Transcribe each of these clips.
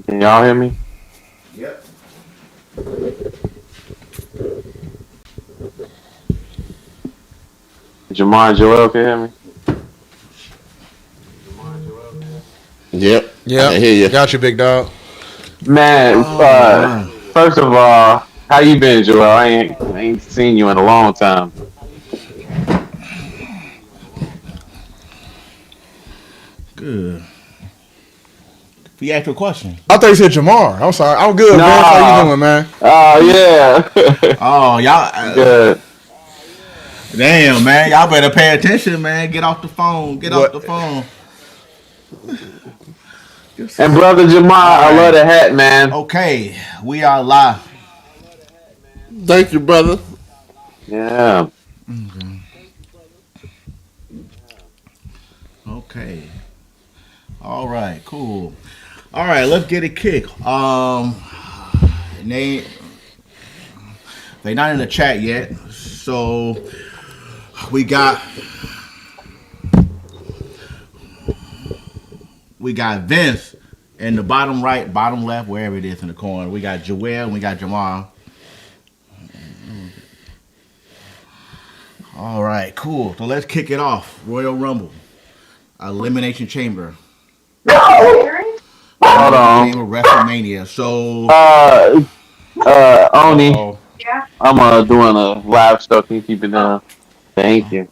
Can y'all hear me? Yep. Jamar and Joel can hear me? Yep, I Yep. can hear you. Got you, big dog. Man, Oh my. first of all, how you been, Joel? I ain't seen you in a long time. Good. He asked you a question. I thought you said Jamar. I'm sorry. I'm good, Vince. How you Nah. doing, man? Oh yeah. Oh, y'all. Good. Damn, man. Y'all better pay attention, man. Get off the phone. Get off What? the phone. And brother Jamar, All I love right. the hat, man. Okay. We are live. Thank you, brother. Yeah. Okay. All right. Cool. All right. Let's get it kicked. They they not in the chat yet, so we got we got Vince in the bottom right, bottom left, wherever it is in the corner. We got Joel and we got Jamal. All right, cool. So let's kick it off. Royal Rumble, Elimination Chamber, Hold Elimination on. Chamber, WrestleMania. So, Uh uh Oni, oh. I'm doing a live stuff. Can you keep it down? Thank you.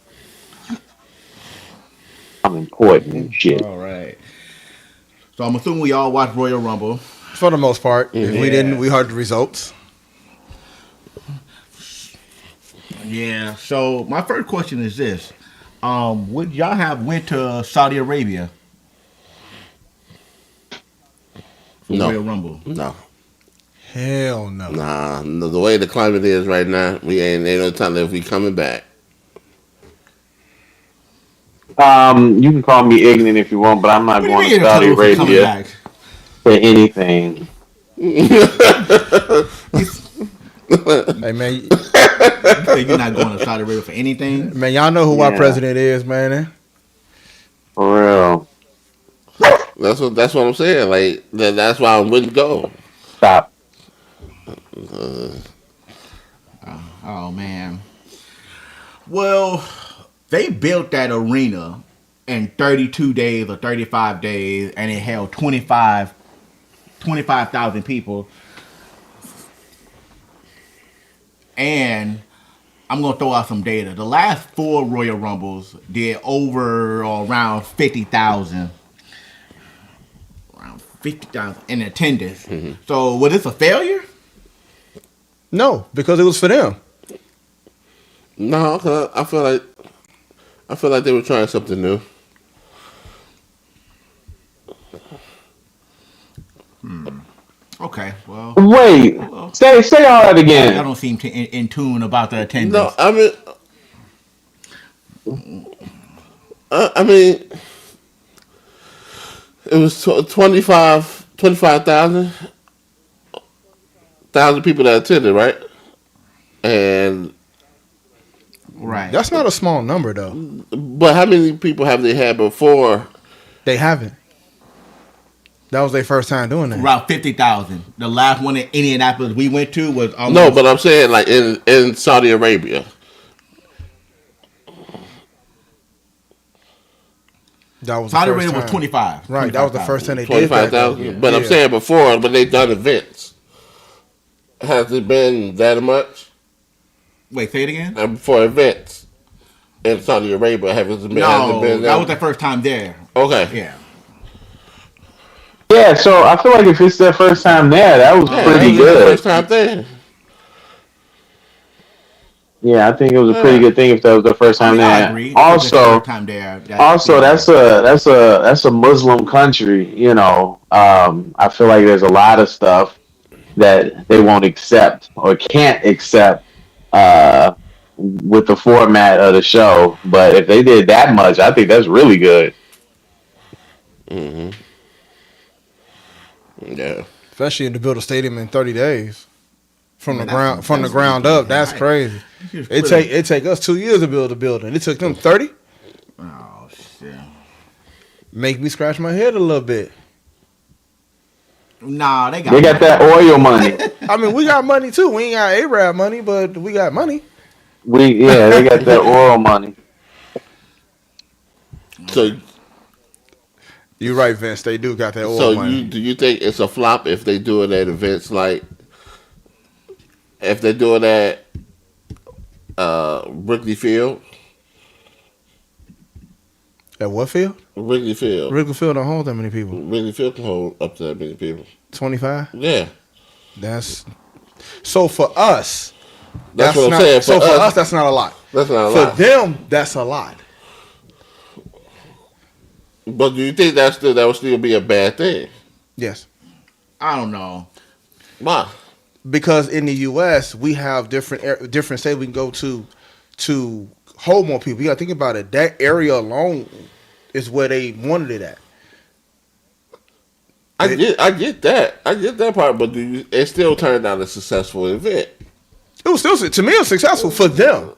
I'm important and shit. All right. So I'm assuming we all watch Royal Rumble. For the most part. If we didn't, Yeah. we heard the results. Yeah. So my first question is this: would y'all have went to Saudi Arabia for No, Royal Rumble? no, Hell no. nah. No, the way the climate is right now, we ain't no telling if we coming back. You can call me ignorant if you want, but I'm not What do you going mean to you're Saudi telling if we coming Arabia back? for anything. Hey, man. You say you're not going to Saudi Arabia for anything? Man, y'all know who our Yeah, president is, man. for real. That's what I'm saying. Like that's why I wouldn't go. Stop. Oh man. Well, they built that arena in 32 days or 35 days, and it held 25,000 people. And I'm gonna throw out some data. The last four Royal Rumbles did over or around 50,000, around 50,000 in attendance. So was this a failure? No, because it was for them. No, 'cause I feel like they were trying something new. Okay, well, Wait, well, say all that y'all again. don't seem to in tune about the No, attendance. I mean, it was 25,000 people that attended, right? And Right. That's not a small number, though. but how many people have they had before? They haven't. That was their first time doing that. Around 50,000. The last one in Indianapolis we went to was No, almost. but I'm saying like in Saudi Arabia. That was Saudi the first Arabia was time. 25. Right, that was the first time they Twenty did that. five thousand. Though. But I'm Yeah. saying before when they done events, has it been that much? Wait, say it again? And for events in Saudi Arabia, has it No, been that was that? the first time there. Okay. Yeah. Yeah, so I feel like if it's their first time there, that was Yeah, that pretty was their Yeah. good. first time there. Yeah, I think it was a pretty Yeah. good thing if that was their first I time mean, I there. agree. If it's their first Also, time there, also yeah. that's a Muslim country. I feel like there's a lot of stuff that they won't accept or can't accept with the format of the show. But if they did that much, I think that's really good. hmm Yeah. Especially to build a stadium in 30 days from the Man, ground from the that's ground up. ridiculous. That's crazy. You just It put take it take us 2 years to build a building. It took them 30. Oh, shit. Make me scratch my head a little bit. Nah, they They got got money. that oil money. I mean, we got money too. We ain't got Arab money, but we got money. They got that oil money. So, Okay. You're right, Vince. They do got that oil so money. you do you think it's a flop if they do it at events like if they do it at Wrigley Field? At what field? Wrigley Field. Wrigley Field don't hold that many people. Wrigley Field can hold up to that many people. 25. Yeah, That's so for us. that's That's what I'm not saying. so for us. That's not a lot. that's not a For lot. them, that's a lot. But do you think that would still be a bad thing? Yes, I don't know. Why? because in the U.S. we have different states we can go to hold more people. You got to think about it. That area alone is where they wanted it at. I get that part, but it still turned out a successful event. It was still to me it was successful for them.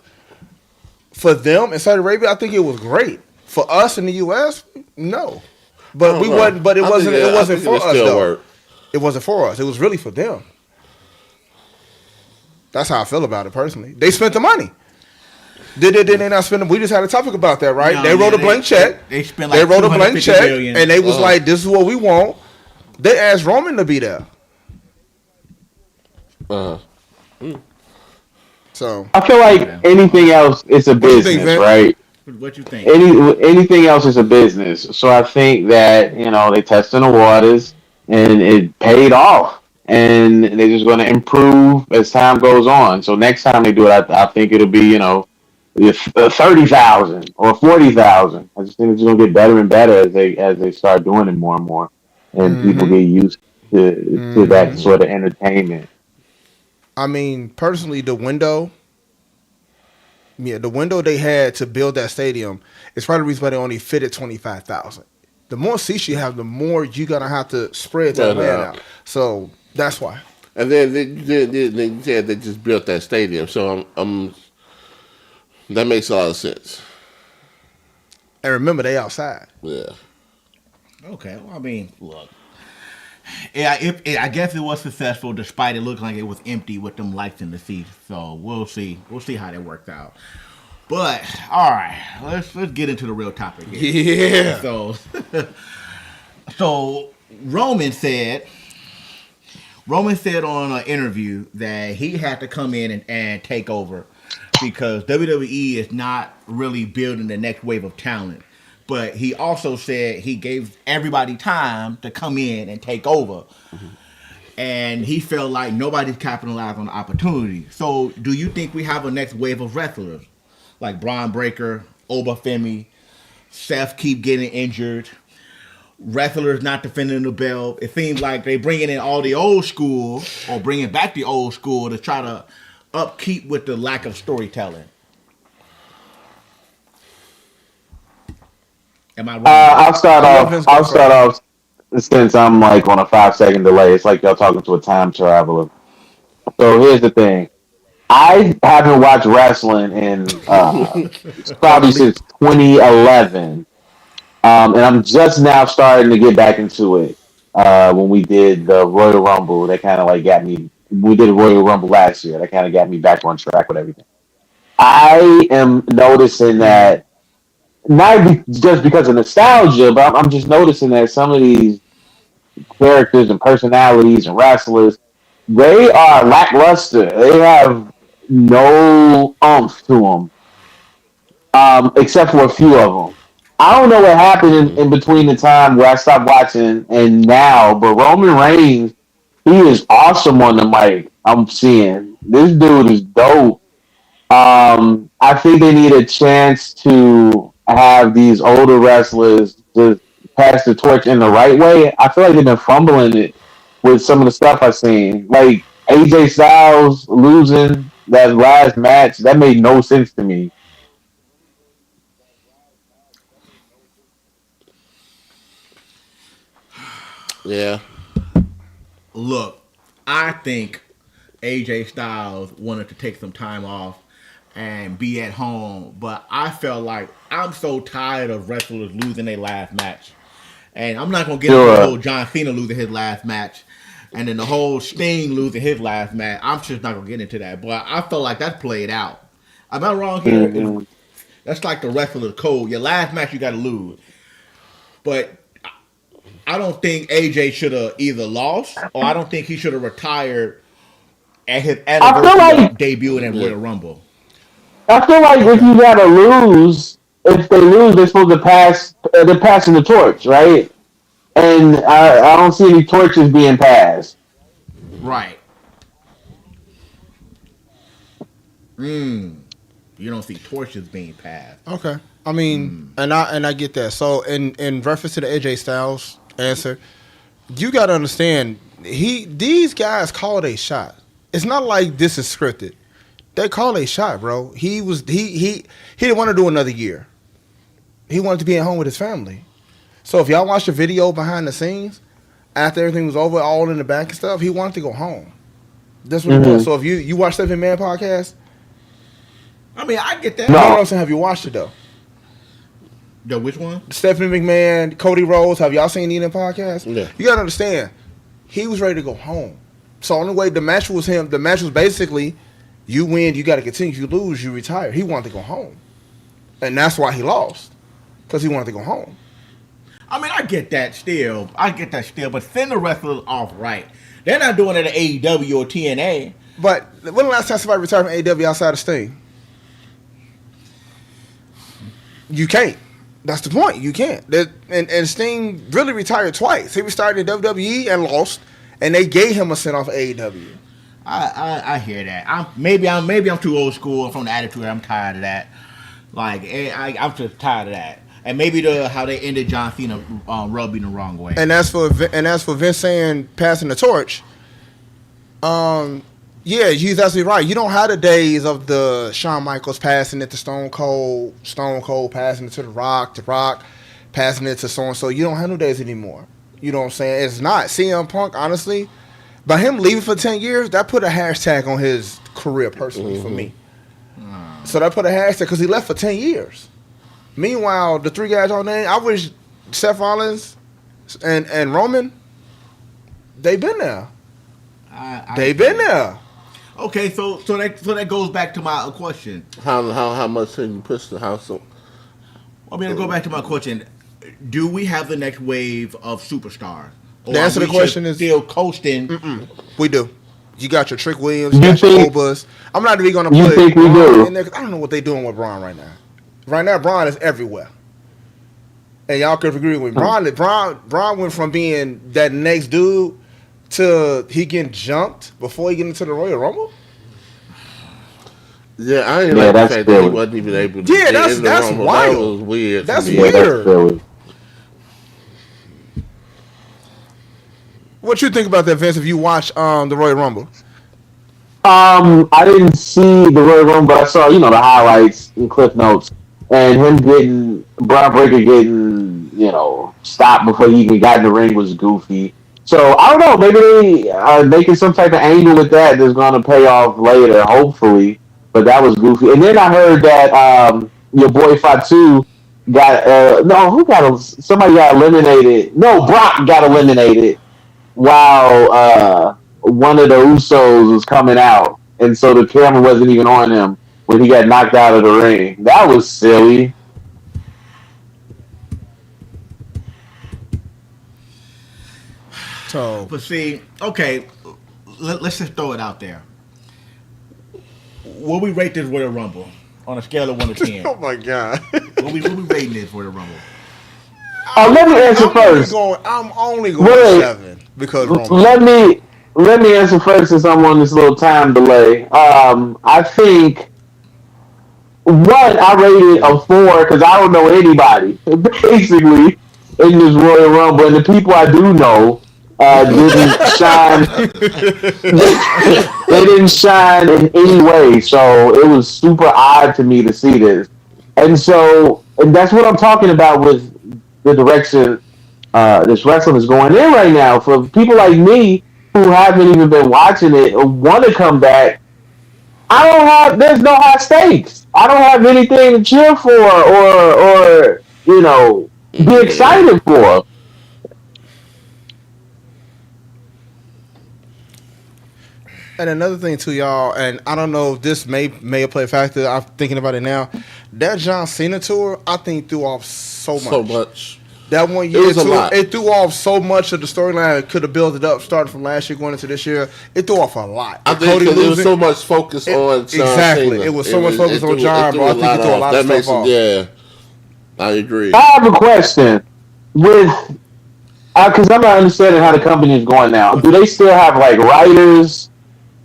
For them in Saudi Arabia, I think it was great. For us in the U.S., no. But we wasn't. But it wasn't for us though. Worked. It wasn't for us. It was really for them. That's how I feel about it personally. They spent the money. Did they not spend it? We just had a topic about that, right? No, they wrote a blank check. They spent like They wrote a blank 250 check, million. and they was like, "This is what we want." They asked Roman to be there. So I feel like anything else is a What you think, business, Vince? right? What you think? Anything else is a business. So I think that they tested the waters and it paid off, and they're just going to improve as time goes on. So next time they do it, I think it'll be if 30,000 or 40,000. I just think it's going to get better and better as they start doing it more and more, and people get used to that sort of entertainment. I mean, personally, the window they had to build that stadium is probably the reason why they only fitted 25,000. The more seats you have, the more you're gonna have to spread that land out. So that's why. And then they said they just built that stadium, so that makes a lot of sense. And remember, they outside. Yeah. Okay. Well, I mean, look. Yeah, I guess it was successful, despite it looking like it was empty with them lights in the seats. So we'll see. We'll see how that worked out. But all right, let's get into the real topic here. Yeah. So Roman said on an interview that he had to come in and take over because WWE is not really building the next wave of talent. But he also said he gave everybody time to come in and take over. Mm-hmm. And he felt like nobody's capitalized on the opportunity. So do you think we have a next wave of wrestlers? Like Braun Breaker, Obafemi, Seth keep getting injured, wrestlers not defending the belt. It seems like they bringing in all the old school or bringing back the old school to try to upkeep with the lack of storytelling. Am I wrong? I'll start off since I'm like on a 5 second delay. It's like y'all talking to a time traveler. So here's the thing. I haven't watched wrestling in probably since 2011, and I'm just now starting to get back into it. When we did the Royal Rumble, that kind of like got me. We did a Royal Rumble last year. That kind of got me back on track with everything. I am noticing that just because of nostalgia, but I'm just noticing that some of these characters and personalities and wrestlers, they are lackluster. They have no oomph to them, except for a few of them. I don't know what happened in between the time where I stopped watching and now, but Roman Reigns, he is awesome on the mic. I'm seeing this dude is dope. I think they need a chance to have these older wrestlers just pass the torch in the right way. I feel like they've been fumbling it with some of the stuff I've seen. Like AJ Styles losing that last match, that made no sense to me. Yeah. Look, I think AJ Styles wanted to take some time off and be at home, but I felt like I'm so tired of wrestlers losing their last match. And I'm not gonna get into the whole John Cena losing his last match. and then the whole Sting losing his last match. I'm just not gonna get into that, but I feel like that's played out. Am I wrong here? Mm-hmm. That's like the wrestler's code. Your last match you got to lose, but I don't think AJ should have either lost or I don't think he should have retired at his I feel anniversary of like debuting in Royal Rumble. I feel like if Okay. you gotta lose, if they lose, they're supposed to pass. They're passing the torch, right? And I don't see any torches being passed. Right. Mm. You don't see torches being passed. Okay. I mean, and I get that. So in reference to the AJ Styles answer, you got to understand these guys called a shot. It's not like this is scripted. They called a shot, bro. He didn't want to do another year. He wanted to be at home with his family. So if y'all watch the video behind the scenes, after everything was over, all in the back and stuff, he wanted to go home. That's what it was. So if you watch Seven Man podcast, I mean, I get that. No. no, I'm saying, have you watched it though? The which one? Stephanie McMahon, Cody Rhodes, have y'all seen the podcast? Yeah. You gotta understand, he was ready to go home. So only way the match was him. The match was basically, you win, you got to continue. If you lose, you retire. He wanted to go home, and that's why he lost, because he wanted to go home. I mean, I get that still. But send the wrestlers off right. They're not doing it at AEW or TNA. But when the last time somebody retired from AEW outside of Sting? You can't. That's the point. You can't. And Sting really retired twice. He retired in WWE and lost, and they gave him a send off of AEW. I hear that. Maybe I'm too old school from the attitude. I'm tired of that. Like I'm just tired of that. And maybe how they ended John Cena rubbed me the wrong way. And as for Vince saying passing the torch, yeah, he's absolutely right. You don't have the days of the Shawn Michaels passing it to Stone Cold passing it to The Rock passing it to so and so. You don't have no days anymore. You know what I'm saying? It's not. CM Punk, honestly, by him leaving for 10 years, that put a hashtag on his career personally for me. So that put a hashtag because he left for 10 years. Meanwhile, the three guys on name, I wish Seth Rollins and Roman, they've been there. They've been there. Okay, so that goes back to my question. How much can you push the house up? I mean, to go back to my question, do we have the next wave of superstars? Or The answer to the question is still coasting. We do. You got your Trick Williams, You you got your think- Obas. I'm not even going to You put think we Braun do? in there 'cause I don't know what they're doing with Braun right now. Right now, Braun is everywhere. And y'all could agree with me. Braun went from being that next dude to he getting jumped before he get into the Royal Rumble. Yeah, I ain't Yeah, like the that's fact that he silly. wasn't even able to Yeah, get that's- in the that's Rumble. wild. That was weird. That's to me. Yeah, that's weird. silly. What you think about that, Vince? If you watch the Royal Rumble, I didn't see the Royal Rumble, but I saw, the highlights and cliff notes, and him getting Braun Breaker getting, stopped before he even got in the ring was goofy. So I don't know. Maybe they are making some type of angle with that that's going to pay off later, hopefully. But that was goofy. And then I heard that your boy Fatu got somebody got eliminated. No, Brock got eliminated while one of the Usos was coming out, and so the camera wasn't even on him when he got knocked out of the ring. That was silly. so But see, okay, let's just throw it out there. What we rate this Royal Rumble on a scale of 1 to 10? oh my god. What we rating this Royal Rumble? Let me answer first. I'm only going Wait. 7 because Roman. Let me answer first since I'm on this little time delay. I think I rated a 4 because I don't know anybody basically in this Royal Rumble, and the people I do know didn't shine. They didn't shine in any way, so it was super odd to me to see this, and that's what I'm talking about with the direction this wrestling is going in right now. For people like me who haven't even been watching it or want to come back, there's no high stakes. I don't have anything to cheer for or be excited for. And another thing too, y'all, and I don't know if this may play a factor. I'm thinking about it now. That John Cena tour, I think, threw off so much. So much. That one year, It was a lot. it threw off so much of the storyline. It could have built it up, starting from last year going into this year. It threw off a lot. I think because there was so much focus on John exactly. Cena. It was so much focus on John, bro. I think it threw a lot of stuff off. Yeah, I agree. I have a question with because I'm not understanding how the company is going now. Do they still have like writers,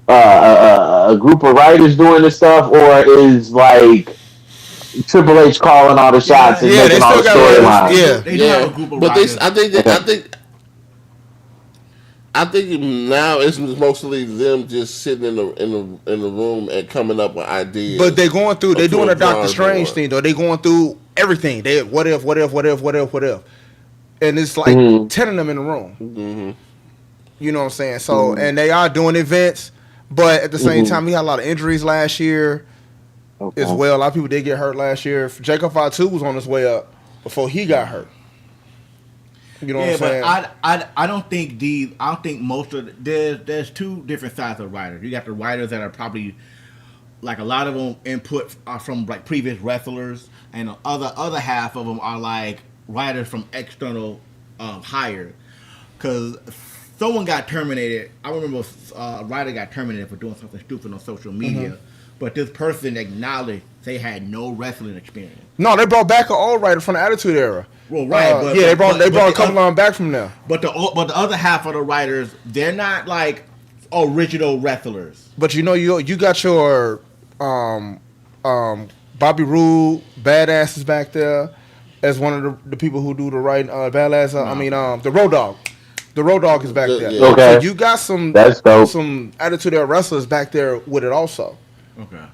a group of writers doing this stuff, or is like Triple H calling all the shots and making all the storylines? They do have a group of but writers. I think now it's mostly them just sitting in the room and coming up with ideas. But they're going through. They're doing a Doctor Strange thing though. They're going through everything. They what if, and it's like 10 of them in the room. Mm-hmm. You know what I'm saying? So and they are doing events, but at the same time, we had a lot of injuries last year as well. A lot of people did get hurt last year. Jacob Fatu was on his way up before he got hurt. You know what I'm saying? But I don't think most of there's two different sides of writers. You got the writers that are probably like a lot of them input are from like previous wrestlers, and the other half of them are like writers from external hire. Because someone got terminated. I remember a writer got terminated for doing something stupid on social media, but this person acknowledged they had no wrestling experience. No, they brought back an old writer from the Attitude Era. Well, right, they brought a couple of them back from there. But the other half of the writers, they're not like original wrestlers. But you know, you got your Bobby Roode badasses back there as one of the people who do the writing. The Road Dogg. The Road Dogg is back there. Yeah. Okay, so you got some Attitude Era wrestlers back there with it also. Okay.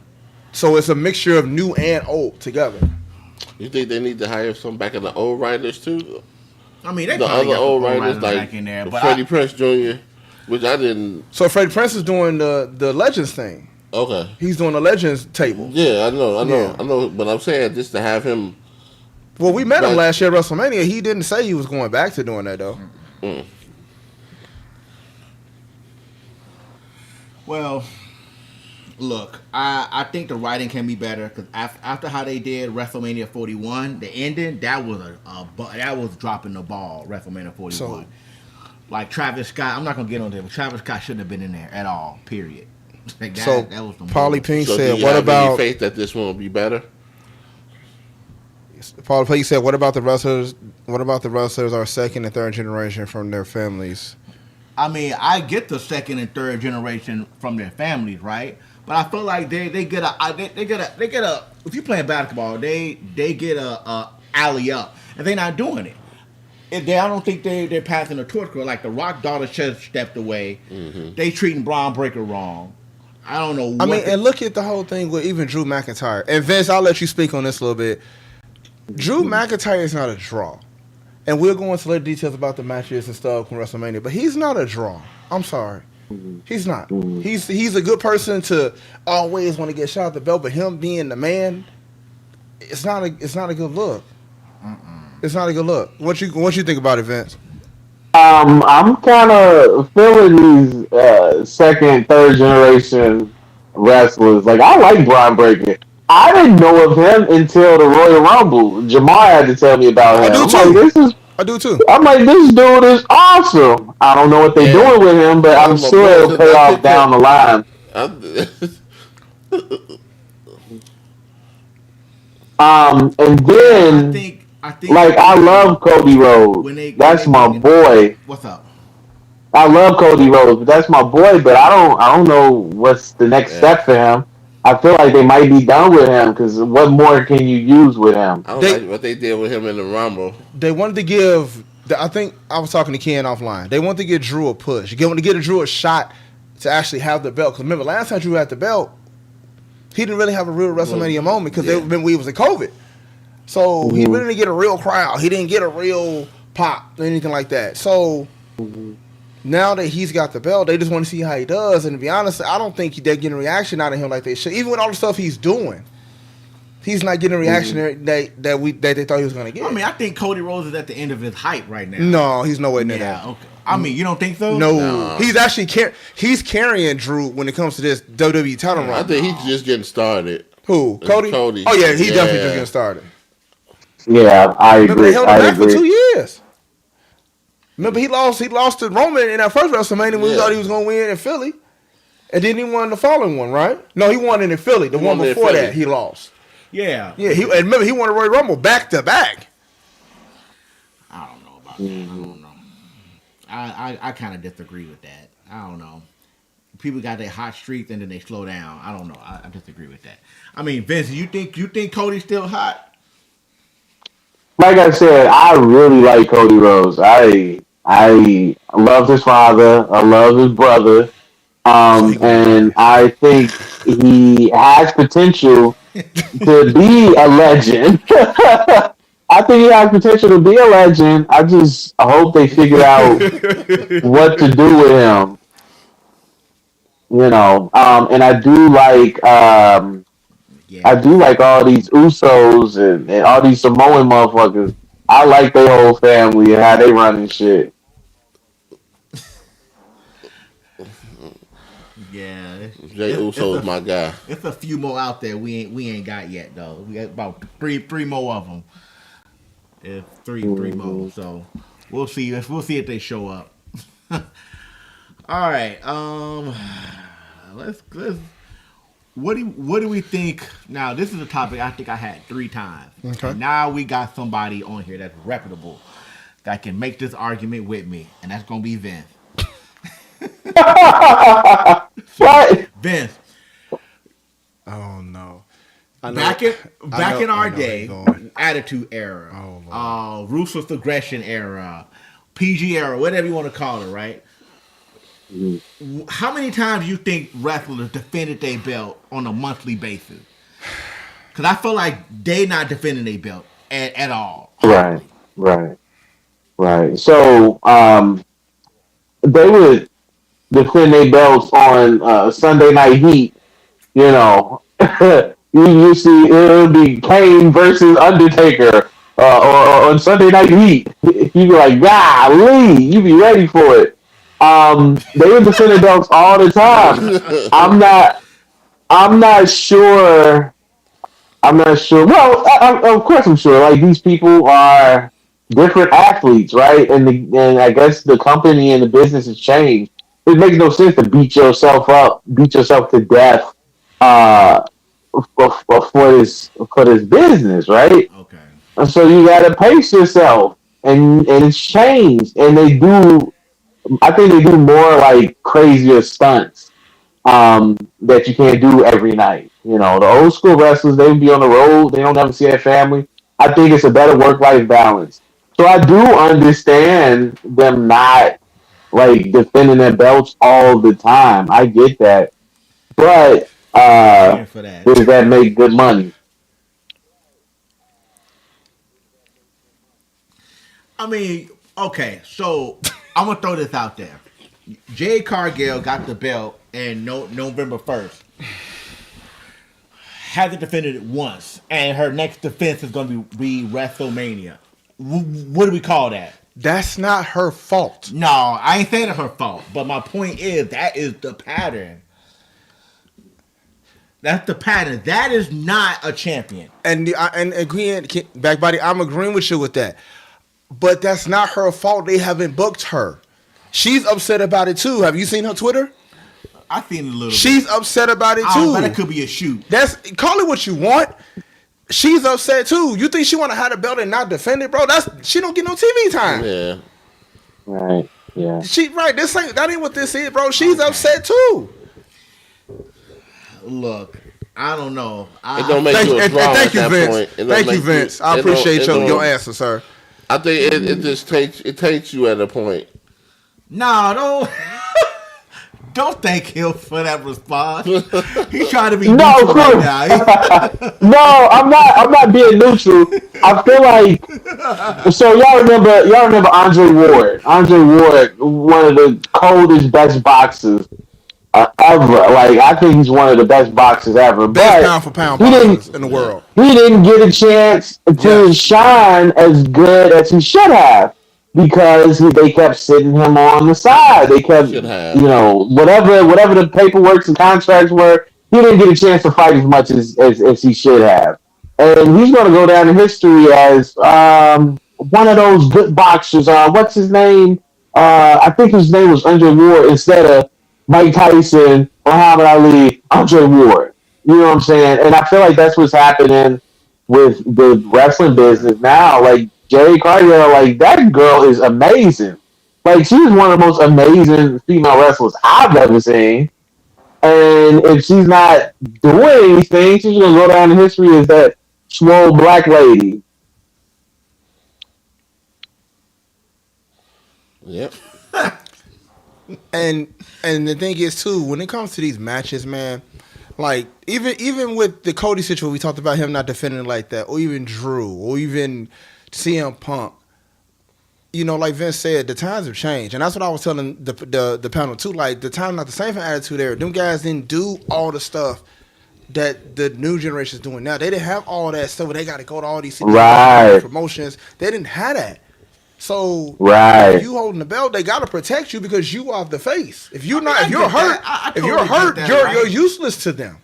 So it's a mixture of new and old together. You think they need to hire some back of the old writers too? I mean, they the other old writers like back in there, but Freddie Prinze Jr., which I didn't. So Freddie Prinze is doing the Legends thing. Okay. He's doing the Legends table. Yeah, I know. But I'm saying just to have him. Well, we met him last year at WrestleMania. He didn't say he was going back to doing that though. Mm. Well, look, I think the writing can be better because after how they did WrestleMania 41, the ending that was dropping the ball. WrestleMania 41, so, like Travis Scott. I'm not gonna get on there, but Travis Scott shouldn't have been in there at all. Period. Like that was the Paulie Pink said, do you have any faith that this one will be better? Paulie Pink said, what about the wrestlers? What about the wrestlers are second and third generation from their families? I mean, I get the second and third generation from their families, right? But I feel like they get a if you playing basketball, they get a alley up, and they're not doing it. I don't think they're passing the torch. Like the Rock daughter just stepped away. Mm-hmm. They treating Braun Breaker wrong. I don't know. And look at the whole thing with even Drew McIntyre. And Vince, I'll let you speak on this a little bit. Drew McIntyre is not a draw. And we'll go into later details about the matches and stuff from WrestleMania, but he's not a draw. I'm sorry. He's not. He's a good person to always want to get shot at the belt, but him being the man, it's not a good look. It's not a good look. What you think about it, Vince? I'm kind of feeling these second, third generation wrestlers. Like I like Braun Breaker. I didn't know of him until the Royal Rumble. Jamar had to tell me about him. I do too. I'm like, this dude is awesome. I don't know what they're doing with him, but I'm sure it'll pay off down the line. And then I think I love Cody Rhodes. That's my boy. What's up? I love Cody Rhodes, but that's my boy. But I don't know what's the next step for him. I feel like they might be done with him because what more can you use with him? I don't like what they did with him in the Rumble. They wanted to give. I think I was talking to Ken offline. They wanted to give Drew a push. They wanted to give Drew a shot to actually have the belt. Because remember, last time Drew had the belt, he didn't really have a real WrestleMania moment because we was in COVID. So he really didn't get a real crowd. He didn't get a real pop or anything like that. So now that he's got the belt, they just want to see how he does. And to be honest, I don't think they're getting a reaction out of him like they should. Even with all the stuff he's doing, he's not getting a reaction that they thought he was going to get. I mean, I think Cody Rhodes is at the end of his hype right now. No, he's nowhere near that. Okay. I mean, you don't think so? No, Nah. he's actually he's carrying Drew when it comes to this WWE title I run. think he's just getting started. Who? Cody? Cody. Oh yeah, he Yeah. definitely just getting started. Yeah, I Remember they agree. held him I back for agree. 2 years. Remember he lost to Roman in that first WrestleMania when we Yeah. thought he was gonna win in Philly. And then he won the following one, right? No, he won it in Philly. The He one won it in before Philly. that, he lost. Yeah. Yeah, and remember he won the Royal Rumble back to back. I don't know about that. I don't know. I kind of disagree with that. I don't know. People got their hot streaks and then they slow down. I don't know. I disagree with that. I mean, Vince, you think Cody's still hot? Like I said, I really like Cody Rhodes. I love his father. I love his brother. So he gonna And die. I think he has potential to be a legend. I think he has potential to be a legend. I hope they figure out what to do with him. And I Yeah. do like all these Usos and all these Samoan motherfuckers. I like their whole family and how they running shit. Yeah. Jay Uso's my guy. It's a few more out there we ain't got yet though. We got about three more of them. If three more. So we'll see. We'll see if they show up. All right. Let's. What do we think? Now this is a topic I think I had 3 times. Okay. Now we got somebody on here that's reputable that can make this argument with me, and that's gonna be Vince. What? Vince, Oh no. back in our I know where day, you're going. Attitude Era, Oh, Ruthless Aggression Era, PG Era, whatever you want to call it, right? How many times you think wrestlers defended their belt on a monthly basis? Because I feel like they not defending their belt at all. Right, right, right. So, they would defend their belts on Sunday Night Heat. You know, you see it would be Kane versus Undertaker, or on Sunday Night Heat. You be like, golly, you be ready for it. They would defend their belts all the time. I'm not. I'm not sure. I'm not sure. Well, of course I'm sure. Like these people are different athletes, right? And I guess the company and the business has changed. It makes no sense to beat yourself up, beat yourself to death, uh, for this business, right? Okay. And so you got to pace yourself, and it's changed. And they do. I think they do more like crazier stunts that you can't do every night. The old school wrestlers, they would be on the road. They don't ever see their family. I think it's a better work-life balance. So I do understand them not like defending their belts all the time. I get that. But Paying for that. does that make good money? I mean, okay, so I'm gonna throw this out there. Jade Cargill got the belt in November 1st. Hasn't defended it once, and her next defense is gonna be WrestleMania. What do we call that? That's not her fault. No, I ain't saying it's her fault, but my point is that is the pattern. That's the pattern. That is not a champion. And again, Backbody, I'm agreeing with you with that. But that's not her fault. They haven't booked her. She's upset about it too. Have you seen her Twitter? I seen it a little. She's upset about it too. But it could be a shoot. Call it what you want. She's upset too. You think she want to have the belt and not defend it, bro? She don't get no TV time. Yeah. Right. Yeah. That ain't what this is, bro. She's upset too. Look, I don't know. It don't make you a draw Thank at you, that Vince. point. It don't Thank you, make Vince. I appreciate your answer, sir. I think it just takes you at a point. No, don't. Don't thank him for that response. He's trying to be No, neutral right cool. now. No, I'm not. I'm not being neutral. I feel like so. Y'all remember Andre Ward? Andre Ward, one of the coldest, best boxers ever. Like I think he's one of the best boxers ever. Best But pound for pound he boxers didn't. in the world. He didn't get a chance to shine as good as he should have because they kept sitting him on the side. They kept, Should have. whatever the paperwork and contracts were. He didn't get a chance to fight as much as he should have, and he's going to go down in history as one of those good boxers. What's his name? I think his name was Andre Ward instead of Mike Tyson, Muhammad Ali, Andre Ward. You know what I'm saying? And I feel like that's what's happening with the wrestling business now. Like Jerry Cargill, like that girl is amazing. Like she's one of the most amazing female wrestlers I've ever seen. And if she's not doing anything, she's gonna go down in history as that small black lady. Yep. And the thing is too, when it comes to these matches, man, like even with the Cody situation, we talked about him not defending like that, or even Drew, or even CM Punk. Like Vince said, the times have changed, and that's what I was telling the panel too. Like the time, not the same attitude there. Them guys didn't do all the stuff that the new generation is doing now. They didn't have all that stuff where they got to go to all these Right. promotions. They didn't have that. So if Right. you holding the belt, they got to protect you because you are the face. If you're not, I if you're get hurt, that. I if you're totally hurt, get that, you're right? useless to them.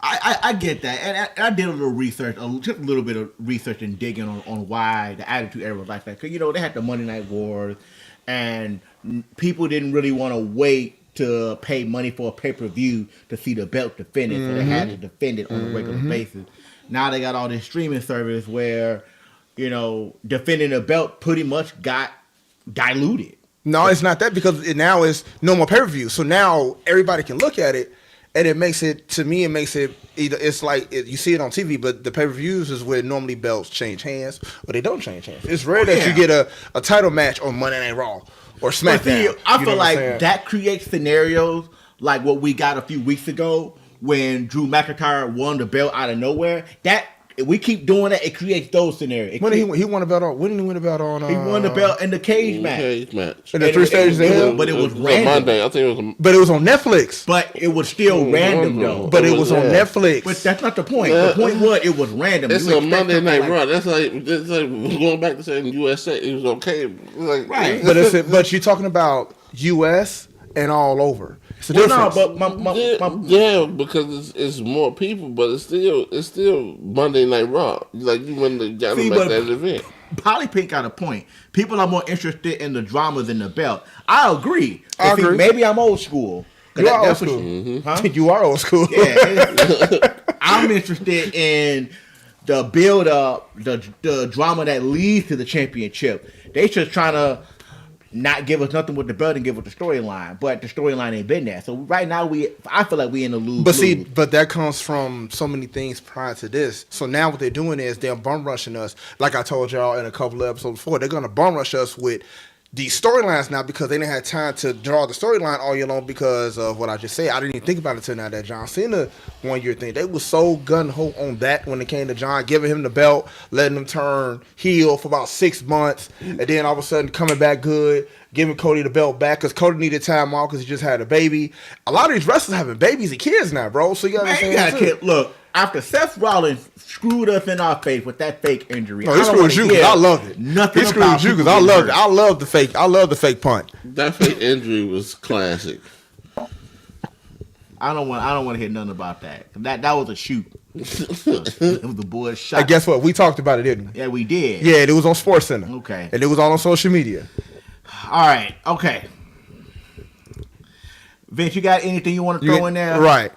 I get that, and I did a little research, just a little bit of research and digging on why the Attitude Era was like that. Because they had the Monday Night Wars, and people didn't really want to wait to pay money for a pay-per-view to see the belt defended, so they had to defend it on a regular basis. Now they got all this streaming service where defending a belt pretty much got diluted. No, it's not that because now it's no more pay-per-view. So now everybody can look at it. And it makes it, to me, either it's like you see it on TV, but the pay-per-views is where normally belts change hands or they don't change hands. It's rare that you get a title match on Monday Night Raw or SmackDown. See, I feel like that creates scenarios like what we got a few weeks ago when Drew McIntyre won the belt out of nowhere. That if we keep doing that, it creates those scenarios. When he won the belt on? When did he win the belt on? He won the belt in the cage match. Cage match. In the 3 stages of hell? But it was on random. Monday. I think it was. But it was on Netflix. But it was still random though. But it was on Netflix. But that's not the point. The point was it was random. It's You a expect Monday something Night Raw. That's like going back to saying USA. It was okay. Like, Right. But you're talking about US and all over. It's a difference. No, but yeah, because it's more people, but it's still Monday Night Raw. Like you wouldn't have got them at that event. Polly Pink got a point. People are more interested in the drama than the belt. I agree. I agree. Maybe I'm old school. You are old school. You are old school. Yeah, I'm interested in the build up, the drama that leads to the championship. They just trying to not give us nothing with the belt and give us the storyline, but the storyline ain't been there. So right now I feel like we in the lose. But that comes from so many things prior to this. So now what they're doing is they're bum rushing us. Like I told y'all in a couple of episodes before, they're gonna bum rush us with these storylines now because they didn't have time to draw the storyline all year long because of what I just said. I didn't even think about it until now that John Cena 1 year thing. They was so gun-ho on that when it came to John, giving him the belt, letting him turn heel for about 6 months, and then all of a sudden coming back good, giving Cody the belt back because Cody needed time off because he just had a baby. A lot of these wrestlers having babies and kids now, bro. So you gotta understand. Look, after Seth Rollins screwed us in our face with that fake injury. No, he screwed you because I loved it. Nothing. He screwed you because I loved it. I love the fake. I love the fake punt. That fake injury was classic. I don't want to hear nothing about that. That was a shoot. It was the boy's shot. And guess what? We talked about it, didn't we? Yeah, we did. Yeah, it was on SportsCenter. Okay. And it was all on social media. All right. Okay. Vince, you got anything you want to throw in there? Right.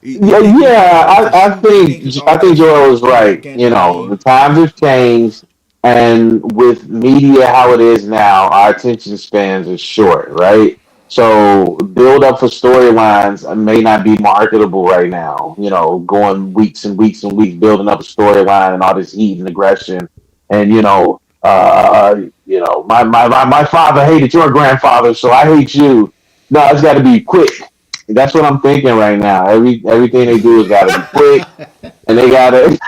I think Joel was right. The times have changed, and with media how it is now, our attention spans are short, right? So build up for storylines may not be marketable right now. Going weeks and weeks and weeks building up a storyline and all this heat and aggression, and my father hated your grandfather, so I hate you. No, it's got to be quick. That's what I'm thinking right now. Everything they do has got to be quick, and they gotta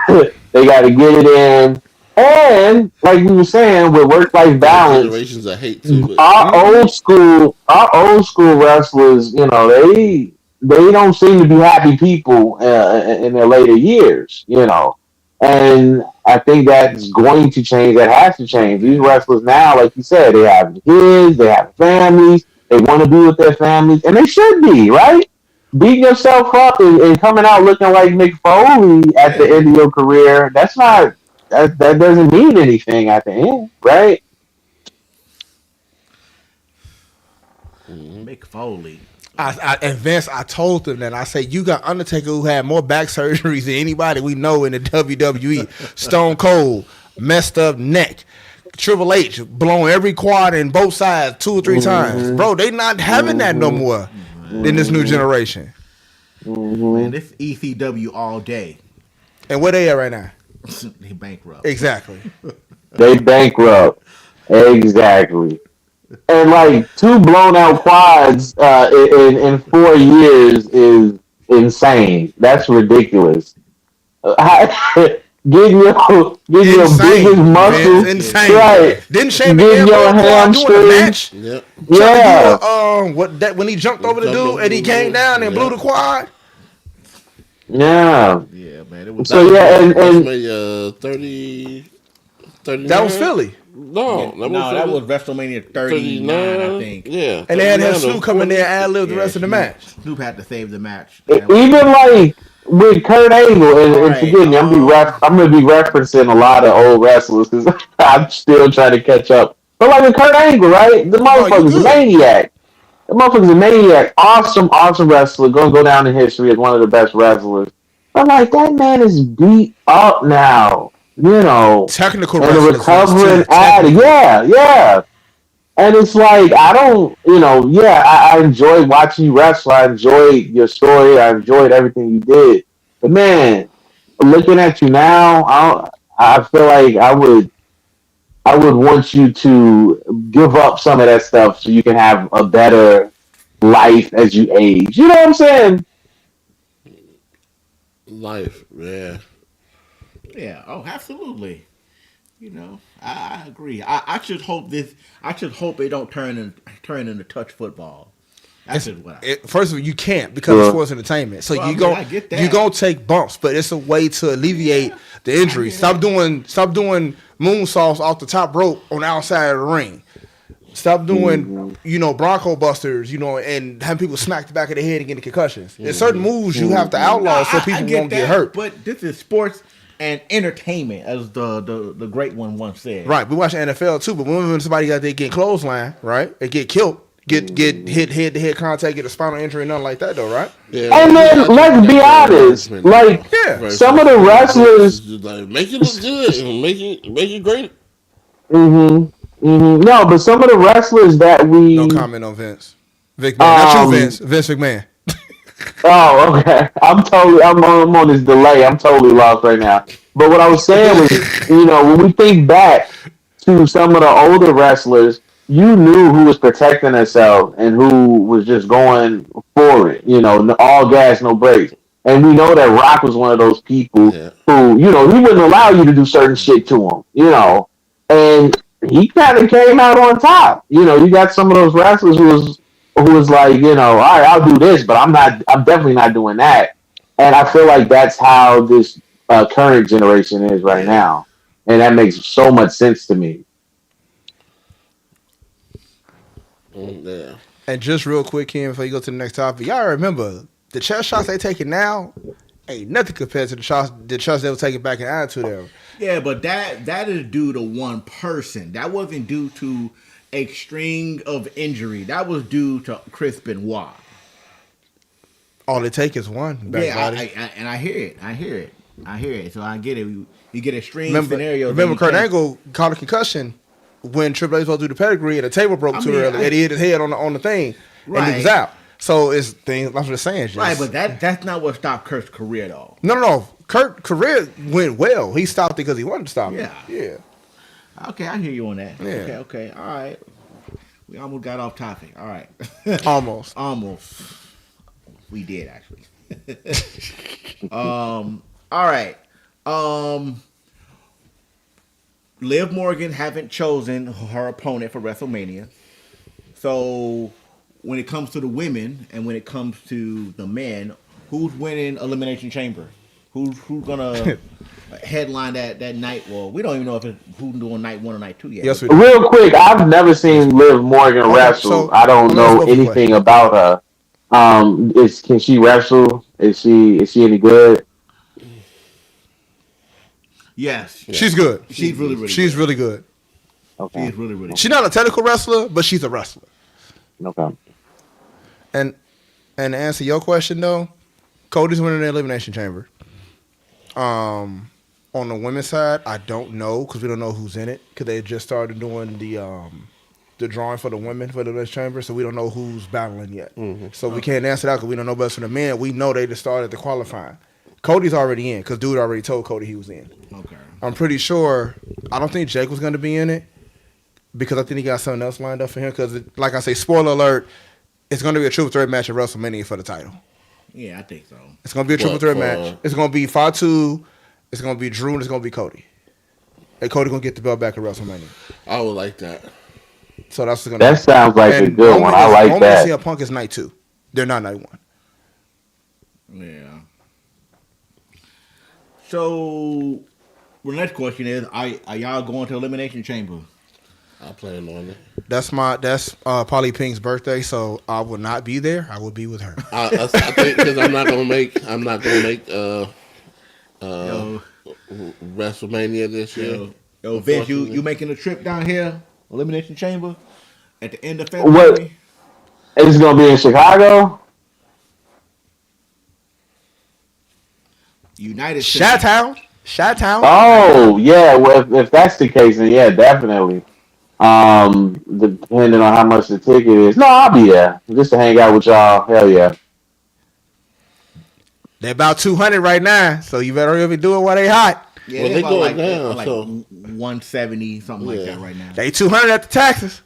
get it in. And like we were saying, with work-life balance, Generations of hate too. our old school wrestlers, they don't seem to be happy people in their later years, And I think that's going to change. That has to change. These wrestlers now, like you said, they have kids, they have families, they want to be with their families, and they should be, right? Beating yourself up and coming out looking like Mick Foley at the Yeah. end of your career, that's not that doesn't mean anything at the end, right? Mick Foley. And Vince, I told them that. I said, you got Undertaker who had more back surgeries than anybody we know in the WWE. Stone Cold, messed up neck. Triple H, blown every quad in both sides 2 or 3 times. Bro, they not having that no more in this new generation. Man, this ECW all day. And where they at right now? They bankrupt. Exactly. They bankrupt. Exactly. And like 2 blown out quads in 4 years is insane. That's ridiculous. Getting your biggest Insane. muscle, Vince, insane. right? Didn't Shane Getting McMahon blow your a quad doing the hamstring. match? Yep. Trying to Yeah, do what that when he jumped over the dude and he came down and blew the quad? yeah. Yeah, man. It was So yeah, and WrestleMania 30, 39? That was Philly. No, that was WrestleMania 39, I think. Yeah. And they had 39 Snoop come in there and ad-lib the rest of the match. Snoop had to save the match. even like with Kurt Angle, and forgive me, I'm gonna be referencing a lot of old wrestlers because I'm still trying to catch up. But like with Kurt Angle, right? The No, you motherfucker's a good. maniac. The motherfucker's a maniac. Awesome, awesome wrestler. Gonna go down in history as one of the best wrestlers. But like that man is beat up now, Technical and a wrestlers recovering too. addict. Technical. Yeah, yeah. And it's like I don't, yeah, I enjoyed watching you wrestle. I enjoyed your story. I enjoyed everything you did. But man, looking at you now, I feel like I would want you to give up some of that stuff so you can have a better life as you age. You know what I'm saying? Life, yeah. Yeah. Oh, absolutely. I agree. I should hope this. I should hope it don't turn into touch football. That's just what. First of all, you can't because it's sports entertainment. So I get that. you gonna take bumps, but it's a way to alleviate the injury. Stop doing moonsaults off the top rope on the outside of the ring. Stop doing Bronco busters, and having people smack the back of the head and get concussions. There's certain moves you have to outlaw so people won't get hurt. But this is sports and entertainment, as the great one once said. Right, we watch NFL too, but when somebody got there get clothesline, right, and get killed, get hit head to head contact, get a spinal injury, nothing like that though, right? Yeah. And then let's be honest, like some of the wrestlers, like, make it look good, make it great. No, but some of the wrestlers that we No comment on Vince. Vic Man. Not you, Vince. Vince McMahon. Oh, okay. I'm on this delay. I'm totally lost right now. But what I was saying was, when we think back to some of the older wrestlers, you knew who was protecting themselves and who was just going for it. All gas, no brakes. And we know that Rock was one of those people who, he wouldn't allow you to do certain shit to him, and he kind of came out on top. You got some of those wrestlers who was like, all right, I'll do this, but I'm definitely not doing that. And I feel like that's how this current generation is right now. And that makes so much sense to me. Yeah. And just real quick, Ken, before you go to the next topic, y'all remember the chest shots they taking now ain't nothing compared to the shots they were taking back in Attitude Era. Yeah, but that is due to one person. That wasn't due to a string of injury. That was due to Chris Benoit. All they take is one. And I hear it. So I get it. You get extreme scenarios. Remember, Kurt Angle caught a concussion when Triple H was supposed to do the pedigree and the table broke too early. And he hit his head on the thing, and he was out. So it's things. I'm just saying. Right, but that's not what stopped Kurt's career, though. No. Kurt's career went well. He stopped it because he wanted to stop it. Yeah. Okay, I hear you on that. Yeah. Okay. All right. We almost got off topic. All right. Almost. We did actually. All right. Liv Morgan haven't chosen her opponent for WrestleMania. So when it comes to the women and when it comes to the men, who's winning Elimination Chamber? Who's gonna headline that night? Well, we don't even know if it's who's doing night 1 or night 2 yet. Yes, we do. Real quick, I've never seen Liv Morgan Okay, wrestle. so I don't let's know go for the question. anything about her. Can she wrestle? Is she any good? Yes, She's good. she's really really. She's good. really good. Okay. She's really really. Good. She's not a technical wrestler, but she's a wrestler. Okay. And to answer your question though, Cody's winning the Elimination Chamber. On the women's side, I don't know because we don't know who's in it because they just started doing the drawing for the women for the Elimination Chamber, so we don't know who's battling yet. So we can't answer that because we don't know best for the men. We know they just started the qualifying. Cody's already in because dude already told Cody he was in. Okay. I'm pretty sure. I don't think Jake was going to be in it because I think he got something else lined up for him. Because, like I say, spoiler alert, it's going to be a triple threat match at WrestleMania for the title. Yeah, I think so. It's going to be a triple threat match. It's going to be Fatu, it's going to be Drew, and it's going to be Cody. And Cody going to get the belt back at WrestleMania. I would like that. So that's going to That sounds like a good one. I like that. CM Punk is night 2. They're not night 1. Yeah. So, the next question is: Are y'all going to Elimination Chamber? I plan on it. That's Polly Pink's birthday, so I will not be there. I will be with her. I think because I'm not gonna make WrestleMania this year. Yo, Vince, you making a trip down here, Elimination Chamber, at the end of February? What? It's gonna be in Chicago. United Chi-Town. Oh yeah, well if that's the case, then yeah, definitely. Depending on how much the ticket is, no, I'll be there just to hang out with y'all. Hell yeah. They're about 200 right now, so you better really do it while they hot. Yeah, well, they going down, like so 170 something like that right now. They 200 at the taxes.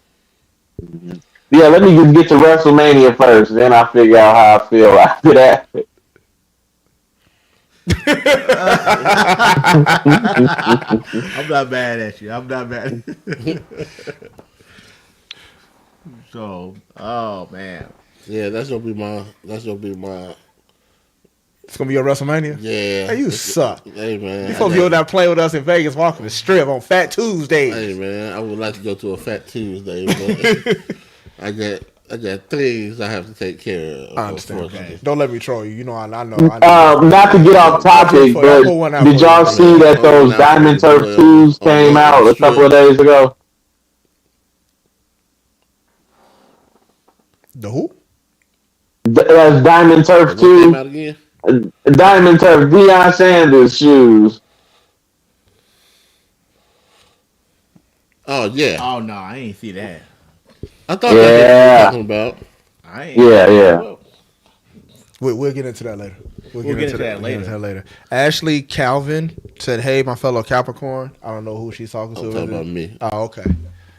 Yeah, let me just get to WrestleMania first, then I'll figure out how I feel after that. I'm not mad at you. I'm not mad. So, oh man. Yeah, that's gonna be my. It's gonna be your WrestleMania. Yeah. Hey, you suck. Hey man, You supposed to be on that plane with us in Vegas, walking the strip on Fat Tuesdays. Hey man, I would like to go to a Fat Tuesday, but I got things I have to take care of. I understand. Okay. Don't let me troll you. You know I know. Not to get off topic, but did y'all see that those Diamond Turf 2s came out a couple of days ago? The who? Diamond Turf 2. Diamond Turf, Deion Sanders shoes. Oh yeah. Oh no, I ain't see that. I thought that's what you were talking about. I ain't. Yeah. We'll get into that later. We'll get into that later. Ashley Calvin said, "Hey, my fellow Capricorn." I don't know who she's talking to. Talking about me. Oh, okay.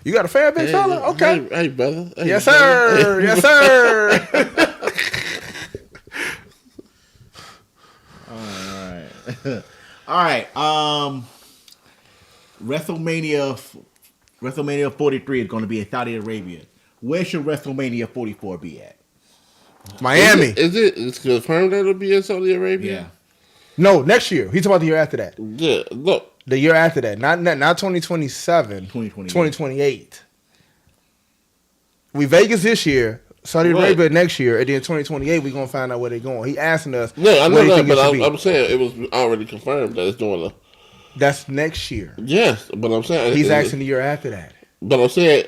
You got a fan, big fella? Okay. Hey, brother. Hey, yes, brother. sir. Yes, sir. All right. WrestleMania 43 is going to be in Saudi Arabia. Where should WrestleMania 44 be at? Miami. It's confirmed that it'll be in Saudi Arabia? Yeah. No, next year. He's talking about the year after that. Yeah, look. The year after that. Not 2027. 2028. We Vegas this year, Saudi Arabia next year, and then 2028 we're going to find out where they're going. He asking us. Yeah, I know that, but I'm saying it was already confirmed that it's doing That's next year. Yes, but I'm saying he's asking the year after that. But I'm saying,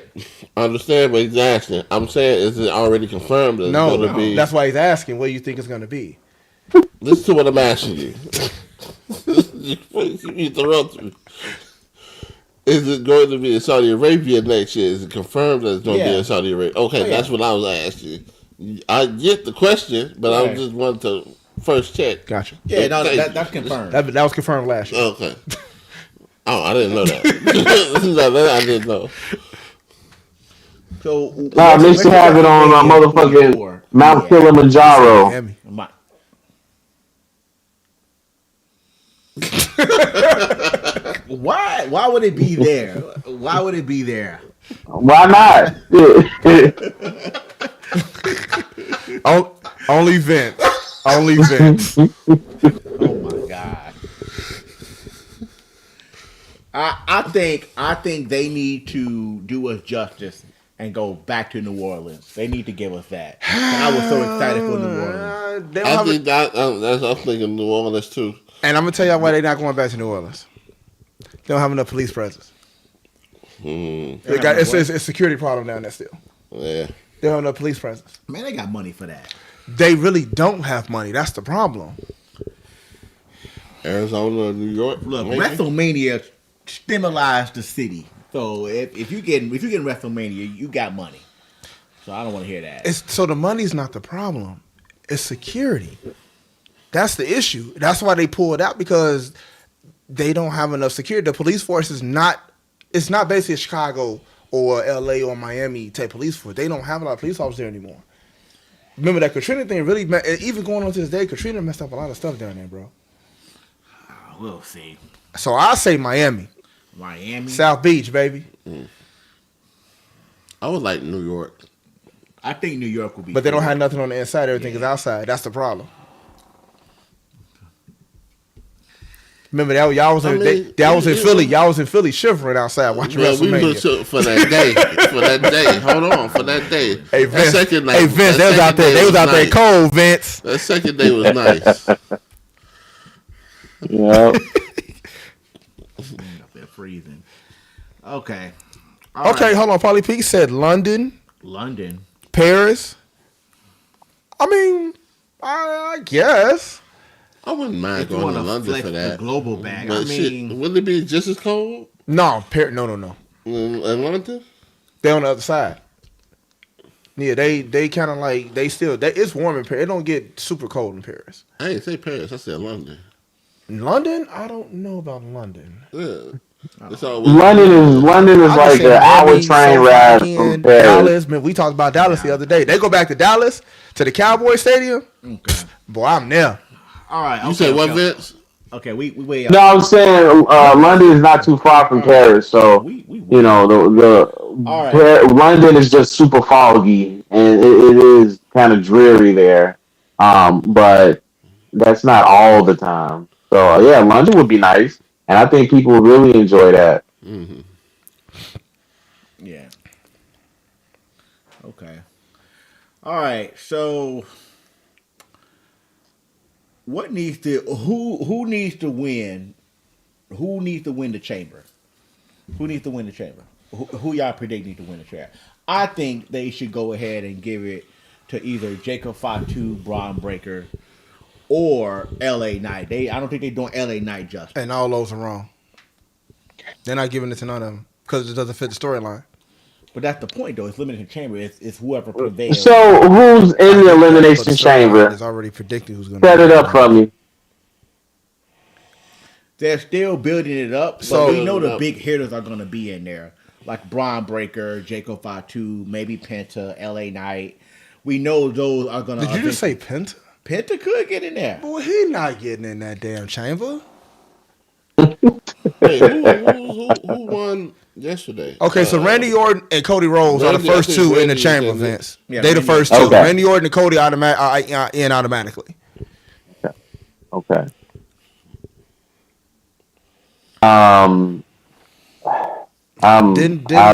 I understand what he's asking. I'm saying, is it already confirmed that it's going to be? That's why he's asking. What do you think it's going to be? Listen to what I'm asking you. You interrupt me. Is it going to be in Saudi Arabia next year? Is it confirmed that it's going to be in Saudi Arabia? Okay, that's what I was asking. I get the question, but I just wanted to first check. Gotcha. Yeah, no, that's confirmed. That was confirmed last year. Okay. Oh, I didn't know that. I didn't know. So, they should have it on motherfucking Mount Kilimanjaro. Why? Why would it be there? Why would it be there? Why not? Only Vince. Only Vince. Oh my god. I think they need to do us justice and go back to New Orleans. They need to give us that. I was so excited for New Orleans. I'm thinking New Orleans too. And I'm gonna tell y'all why they're not going back to New Orleans. They don't have enough police presence. It's a security problem down there still. Yeah. They don't have enough police presence. Man, they got money for that. They really don't have money. That's the problem. Arizona, New York. Look, maybe? WrestleMania stimulates the city. So if you get WrestleMania, you got money. So I don't want to hear that. So the money's not the problem. It's security. That's the issue. That's why they pulled out, because they don't have enough security. The police force is not. It's not basically a Chicago or LA or Miami type police force. They don't have a lot of police officers there anymore. Remember that Katrina thing really, even going on to this day, Katrina messed up a lot of stuff down there, bro. We'll see. So I say Miami. South Beach, baby. I would like New York. I think New York will be. But they don't have nothing on the inside. Everything is outside. That's the problem. Remember that y'all was in Philly. Y'all was in Philly shivering outside watching WrestleMania. We looked for that day. For that day. Hold on. For that day. Hey Vince. Second night, Vince. They was out there. They was out there cold, Vince. That second day was nice. Yeah. They're freezing. Okay. Okay, hold on. Paulie P said London, Paris. I mean, I guess. I wouldn't mind going to London for that. Global bag. But wouldn't it be just as cold? No. No. In London? They on the other side. Yeah, they kind of like it's warm in Paris. It don't get super cold in Paris. I didn't say Paris. I said London. London? I don't know about London. Yeah. London is like an hour train ride from Paris. Dallas, man, we talked about Dallas the other day. They go back to Dallas to the Cowboy Stadium. Okay. Boy, I'm there. All right. You said what, Vince? Okay, we wait. No, I'm saying London is not too far from Paris, so you know London is just super foggy and it is kind of dreary there, but that's not all the time. So yeah, London would be nice, and I think people would really enjoy that. Mm-hmm. Yeah. Okay. All right. So, who needs to win? Who needs to win the chamber? Who needs to win the chamber? Who y'all predicting to win the chamber? I think they should go ahead and give it to either Jacob Fatu, Braun Breaker, or LA Knight. I don't think they're doing LA Knight justice. And all those are wrong. They're not giving it to none of them because it doesn't fit the storyline. But that's the point, though. It's Elimination Chamber. It's whoever prevails. So who's in the Elimination Chamber? It's already predicted who's going to set it up for me. They're still building it up, but we know the big hitters are going to be in there, like Braun Breaker, Jacob Fatu, maybe Penta, LA Knight. We know those are going to. Did you just say Penta? Penta could get in there. Boy, he not getting in that damn chamber. Hey, who won yesterday? Okay, so Randy Orton and Cody Rhodes are the first two in the chamber, Vince. Yeah, they the first two. Okay. Randy Orton and Cody in automatically. Okay. I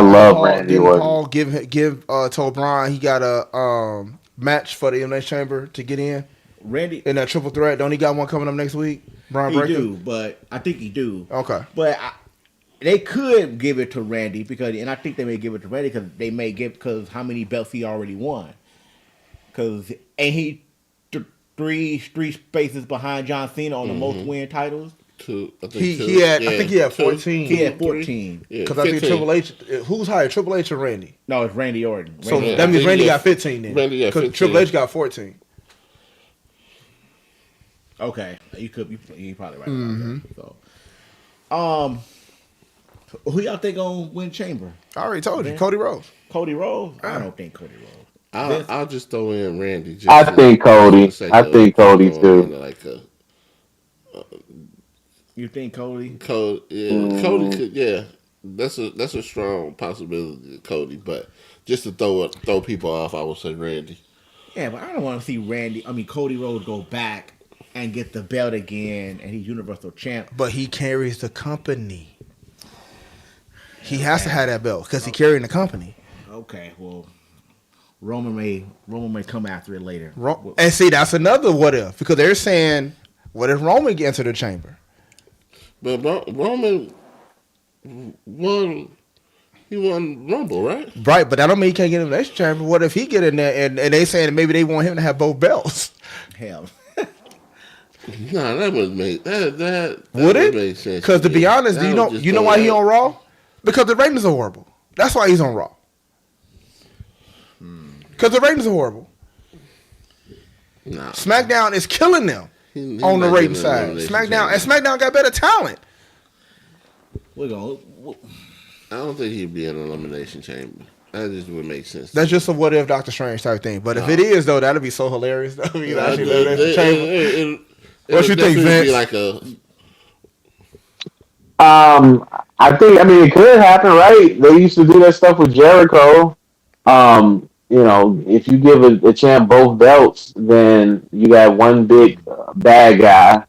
love Randy Orton. Paul told Braun he got a match for the Elimination Chamber to get in. Randy in that triple threat. Don't he got one coming up next week? Braun Breaker? He do, but I think he do. Okay. But they could give it to Randy and I think they may give it to Randy because how many belts he already won. Because ain't he three spaces behind John Cena on the most win titles? Two. I think I think he had 14. He had 14. Because I think Triple H. Who's higher, Triple H or Randy? No, it's Randy Orton. So that means Randy got 15 then. Randy got 15. Triple H got 14. Okay, you probably right. Mm-hmm. So, who y'all think gonna win Chamber? I already told you, Cody Rhodes. Cody Rhodes? I don't think Cody Rhodes. I'll just throw in Randy. I think Cody. I think Cody too. You think Cody? Cody could. Yeah, that's a strong possibility, Cody. But just to throw people off, I would say Randy. Yeah, but I don't want to see Cody Rhodes go back and get the belt again, and he's Universal Champ. But he carries the company. He has to have that belt because he carrying the company. Okay, well, Roman may come after it later. And see, that's another what if, because they're saying, what if Roman gets into the chamber? But Roman won. He won Rumble, right? Right, but that don't mean he can't get in the next chamber. What if he get in there and they saying maybe they want him to have both belts? Hell. Nah, that would make that would it make sense. Because to be honest, you know why he on Raw? Because the ratings are horrible. That's why he's on Raw. Because the ratings are horrible. Nah. SmackDown is killing them on the rating side. SmackDown got better talent. We're going. I don't think he'd be in an elimination chamber. That just would make sense. That's just a what if Doctor Strange type thing. But if it is though, that'd be so hilarious. What you think, Vince? Like I mean, it could happen, right? They used to do that stuff with Jericho. If you give a champ both belts, then you got one big bad guy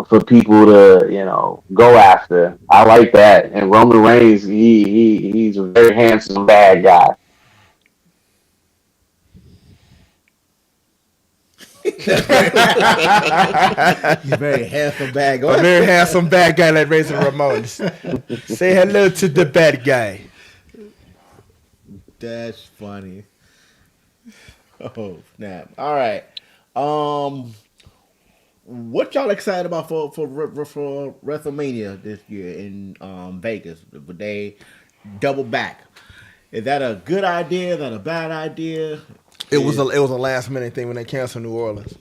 for people to go after. I like that. And Roman Reigns, he's a very handsome bad guy. He's very handsome bad guy. A very handsome bad guy like Razor Ramones. Say hello to the bad guy. That's funny. Oh snap! All right. What y'all excited about for WrestleMania this year in Vegas? Would they double back? Is that a good idea? Is that a bad idea? It was a last minute thing when they canceled New Orleans.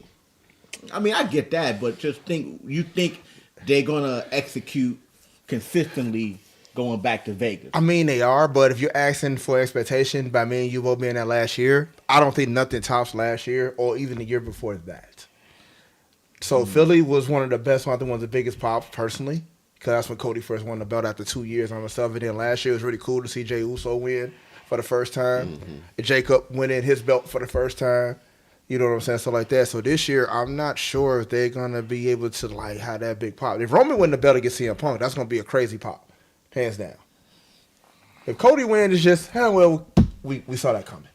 I mean, I get that, but you think they're gonna execute consistently going back to Vegas? I mean, they are, but if you're asking for expectation by me and you both being there last year, I don't think nothing tops last year or even the year before that. So Philly was one of the best, one of the biggest pops personally, because that's when Cody first won the belt after 2 years on himself. And then last year it was really cool to see Jey Uso win for the first time. And Jacob winning his belt for the first time. You know what I'm saying? So like that. So this year, I'm not sure if they're gonna be able to like have that big pop. If Roman win the belt against CM Punk, that's gonna be a crazy pop, hands down. If Cody wins, it's just we saw that coming.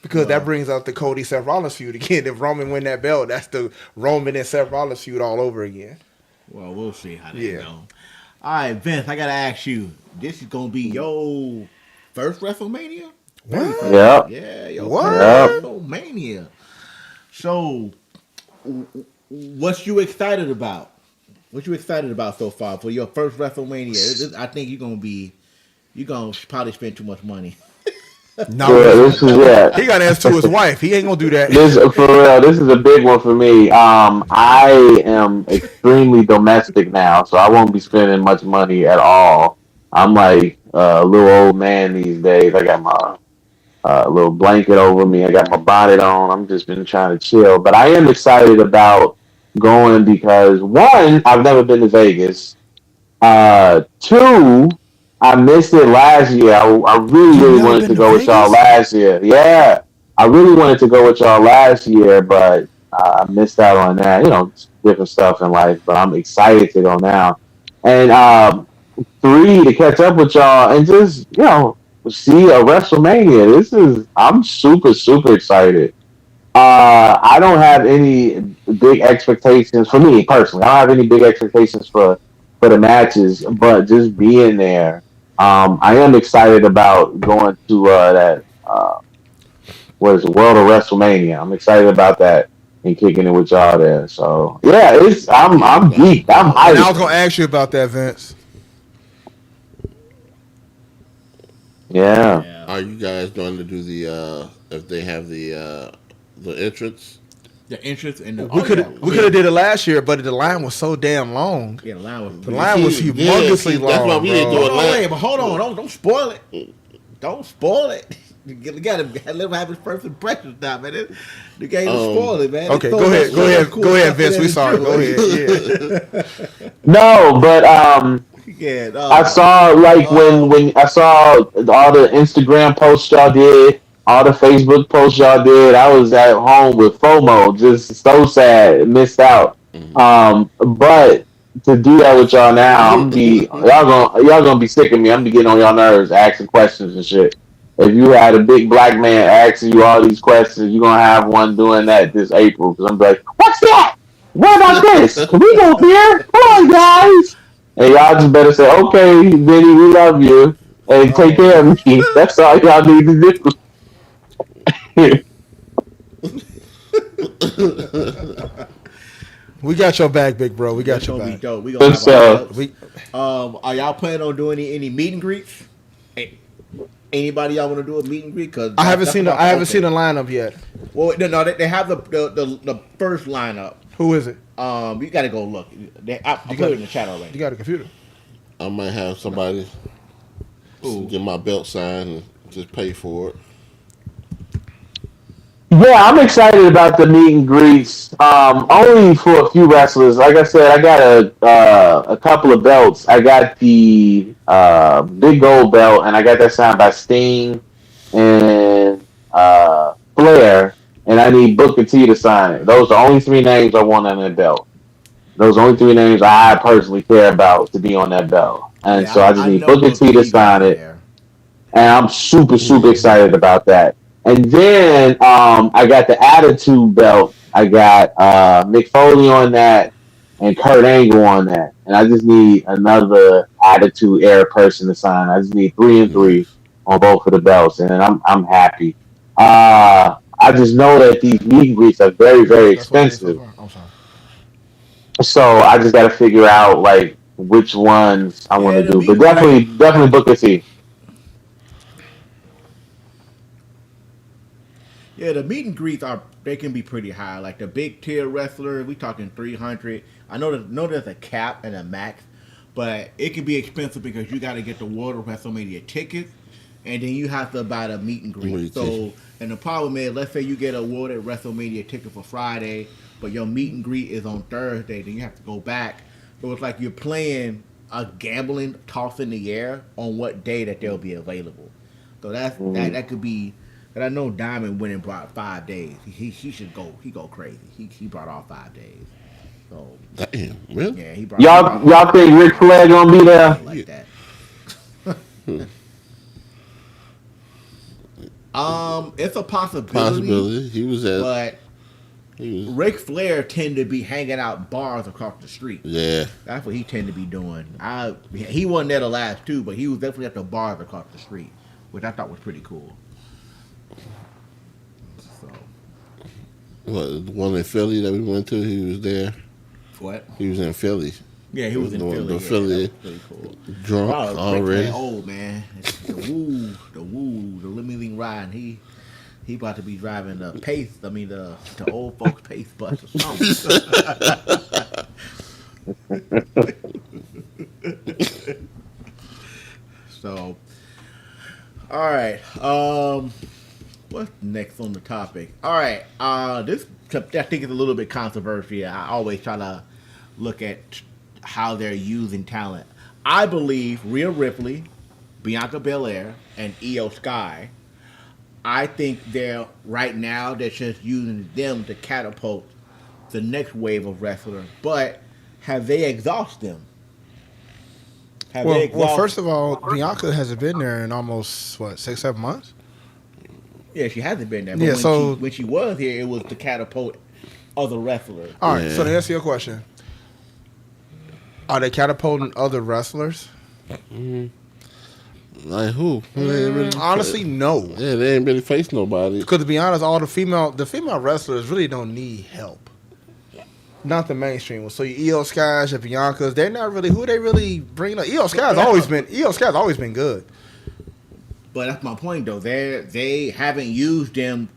Because that brings out the Cody Seth Rollins feud again. If Roman win that belt, that's the Roman and Seth Rollins feud all over again. Well, we'll see how they go. All right, Vince, I gotta ask you. This is gonna be your first WrestleMania? What? Yeah, your first WrestleMania. So, what you excited about? What you excited about so far for your first WrestleMania? I think you're gonna probably spend too much money. No, he got to answer to his wife. He ain't gonna do that. For real, this is a big one for me. I am extremely domestic now, so I won't be spending much money at all. I'm like a little old man these days. I got my little blanket over me. I got my bonnet on. I'm just been trying to chill, but I am excited about going because one, I've never been to Vegas. Two, I missed it last year. I really wanted to go with y'all last year. Yeah, I really wanted to go with y'all last year, but I missed out on that. Different stuff in life, but I'm excited to go now. And three, to catch up with y'all and just see a WrestleMania. I'm super super excited. I don't have any big expectations for me personally. I don't have any big expectations for the matches, but just being there. I am excited about going to that. What is it, World of WrestleMania? I'm excited about that and kicking it with y'all there. So yeah, I'm geeked. I'm hyped. And I was gonna ask you about that, Vince. Yeah. Are you guys going to do the if they have the entrance? The entrance and the we could have did it last year, but the line was so damn long. Yeah, the line was humongously long. That's why we didn't do it last. But hold on, don't spoil it. Don't spoil it. You gotta let him have his first impressions now, man. You can't spoil it, man. Okay, go ahead, Vince. We sorry. Go ahead. Yeah. No, but I saw when I saw all the Instagram posts y'all did. All the Facebook posts y'all did, I was at home with FOMO, just so sad, missed out. But to do that with y'all now, I'm gonna be y'all gonna be sick of me. I'm gonna be getting on y'all nerves, asking questions and shit. If you had a big black man asking you all these questions, you're gonna have one doing that this April. Because I'm like, what's that? What about this? Can we go here? Come on, guys. And y'all just better say, okay, Vinny, we love you, and take Oh care man. of me. That's all y'all need to do. We got your back, big bro. We got That's your gonna be back. dope. We gonna have our So belts. We Are y'all planning on doing any meet and greets? Anybody y'all want to do a meet and greet? Cause I haven't that's seen about I to haven't open. seen the lineup yet. Well, no, they have the first lineup. Who is it? You got to go look. I put it in the chat You already. got a computer? I might have somebody Ooh. get my belt signed and just pay for it. yeah, I'm excited about the meet and greets. Only for a few wrestlers. Like I said, I got a couple of belts. I got the big gold belt, and I got that signed by Sting and Flair. And I need Booker T to sign it. Those are the only three names I want on that belt. Those are the only three names I personally care about to be on that belt. And Yeah, so I just I need know Booker Booker T to T gonna sign be it, there. and I'm super excited about that. And then I got the Attitude belt. I got Mick Foley on that and Kurt Angle on that, and I just need another Attitude Era person to sign. I just need 3 and 3 Nice. on both of the belts, and I'm happy. I just know that these meet and greets are very That's what it is so expensive, far. I'm sorry. so I just got to figure out like which ones I want Yeah, to the do. meet But and greet. definitely Booker T. Yeah, the meet and greets are they can be pretty high. Like the big tier wrestler, we talking 300. I know there's a cap and a max, but it can be expensive because you got to get the World of WrestleMania tickets, and then you have to buy the meet and greet. Wait, So, and the problem is, let's say you get a World of WrestleMania ticket for Friday, but your meet and greet is on Thursday, then you have to go back. So it's like you're playing a gambling toss in the air on what day that they'll be available. So that could be. And I know Diamond went and brought 5 days. He should go. He go crazy. He brought all 5 days. So Damn, really? yeah, he brought Y'all think Ric Flair gonna be I there? ain't like that. Hmm. It's a possibility, Possibility. He was at. but He was. Ric Flair tend to be hanging out bars across the street. Yeah. That's what he tend to be doing. He wasn't there the last two, but he was definitely at the bars across the street, which I thought was pretty cool. So What, the one in Philly that we went to? He was there. what? He was in Philly. Yeah, he was in Philly. The Yeah, Philly that was pretty cool. drunk Oh, Ric already. Flair old man. The limousine ride. He about to be driving the pace. I mean the old folks pace bus or something. So, all right. What's next on the topic? All right. This I think is a little bit controversial. I always try to look at how they're using talent. I believe Rhea Ripley, Bianca Belair, and Io Sky. I think they're just using them to catapult the next wave of wrestlers. But have they exhausted them? Well, first of all, Bianca hasn't been there in almost what 6-7 months. Yeah, she hasn't been there. But Yeah, when she was here, it was to catapult other wrestlers. All right. Yeah. So to answer your question, are they catapulting other wrestlers? Like who? They ain't really Honestly, no. Yeah, they ain't really face nobody. Because to be honest, all the female wrestlers really don't need help. Not the mainstream ones. So your Io Skies, your Biancas, they're not really who they really bring up. Io Sky's always been good. But that's my point, though. They haven't used them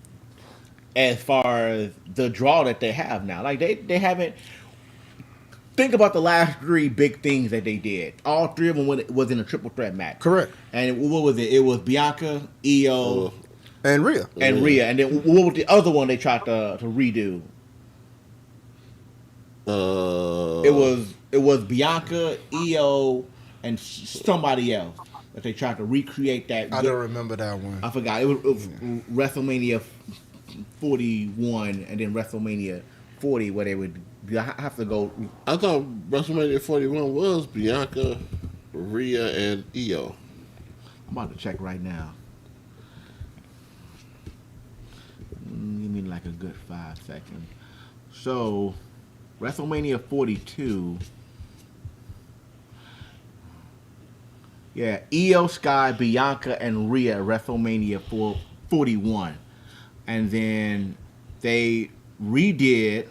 as far as the draw that they have now. Like they haven't. Think about the last three big things that they did. All three of them was in a triple threat match. Correct. And what was it? It was Bianca, Io, And Rhea. and Rhea. And then what was the other one they tried to redo? It was Bianca, Io, and somebody else that they tried to recreate that. I don't remember that one. I forgot. It was WrestleMania 41 and then WrestleMania 40 where they would have to go. I thought WrestleMania 41 was Bianca, Rhea, and Io. I'm about to check right now. Give me like a good 5 seconds. So, WrestleMania 42. Yeah, Io, Sky, Bianca, and Rhea at WrestleMania 41. And then they redid,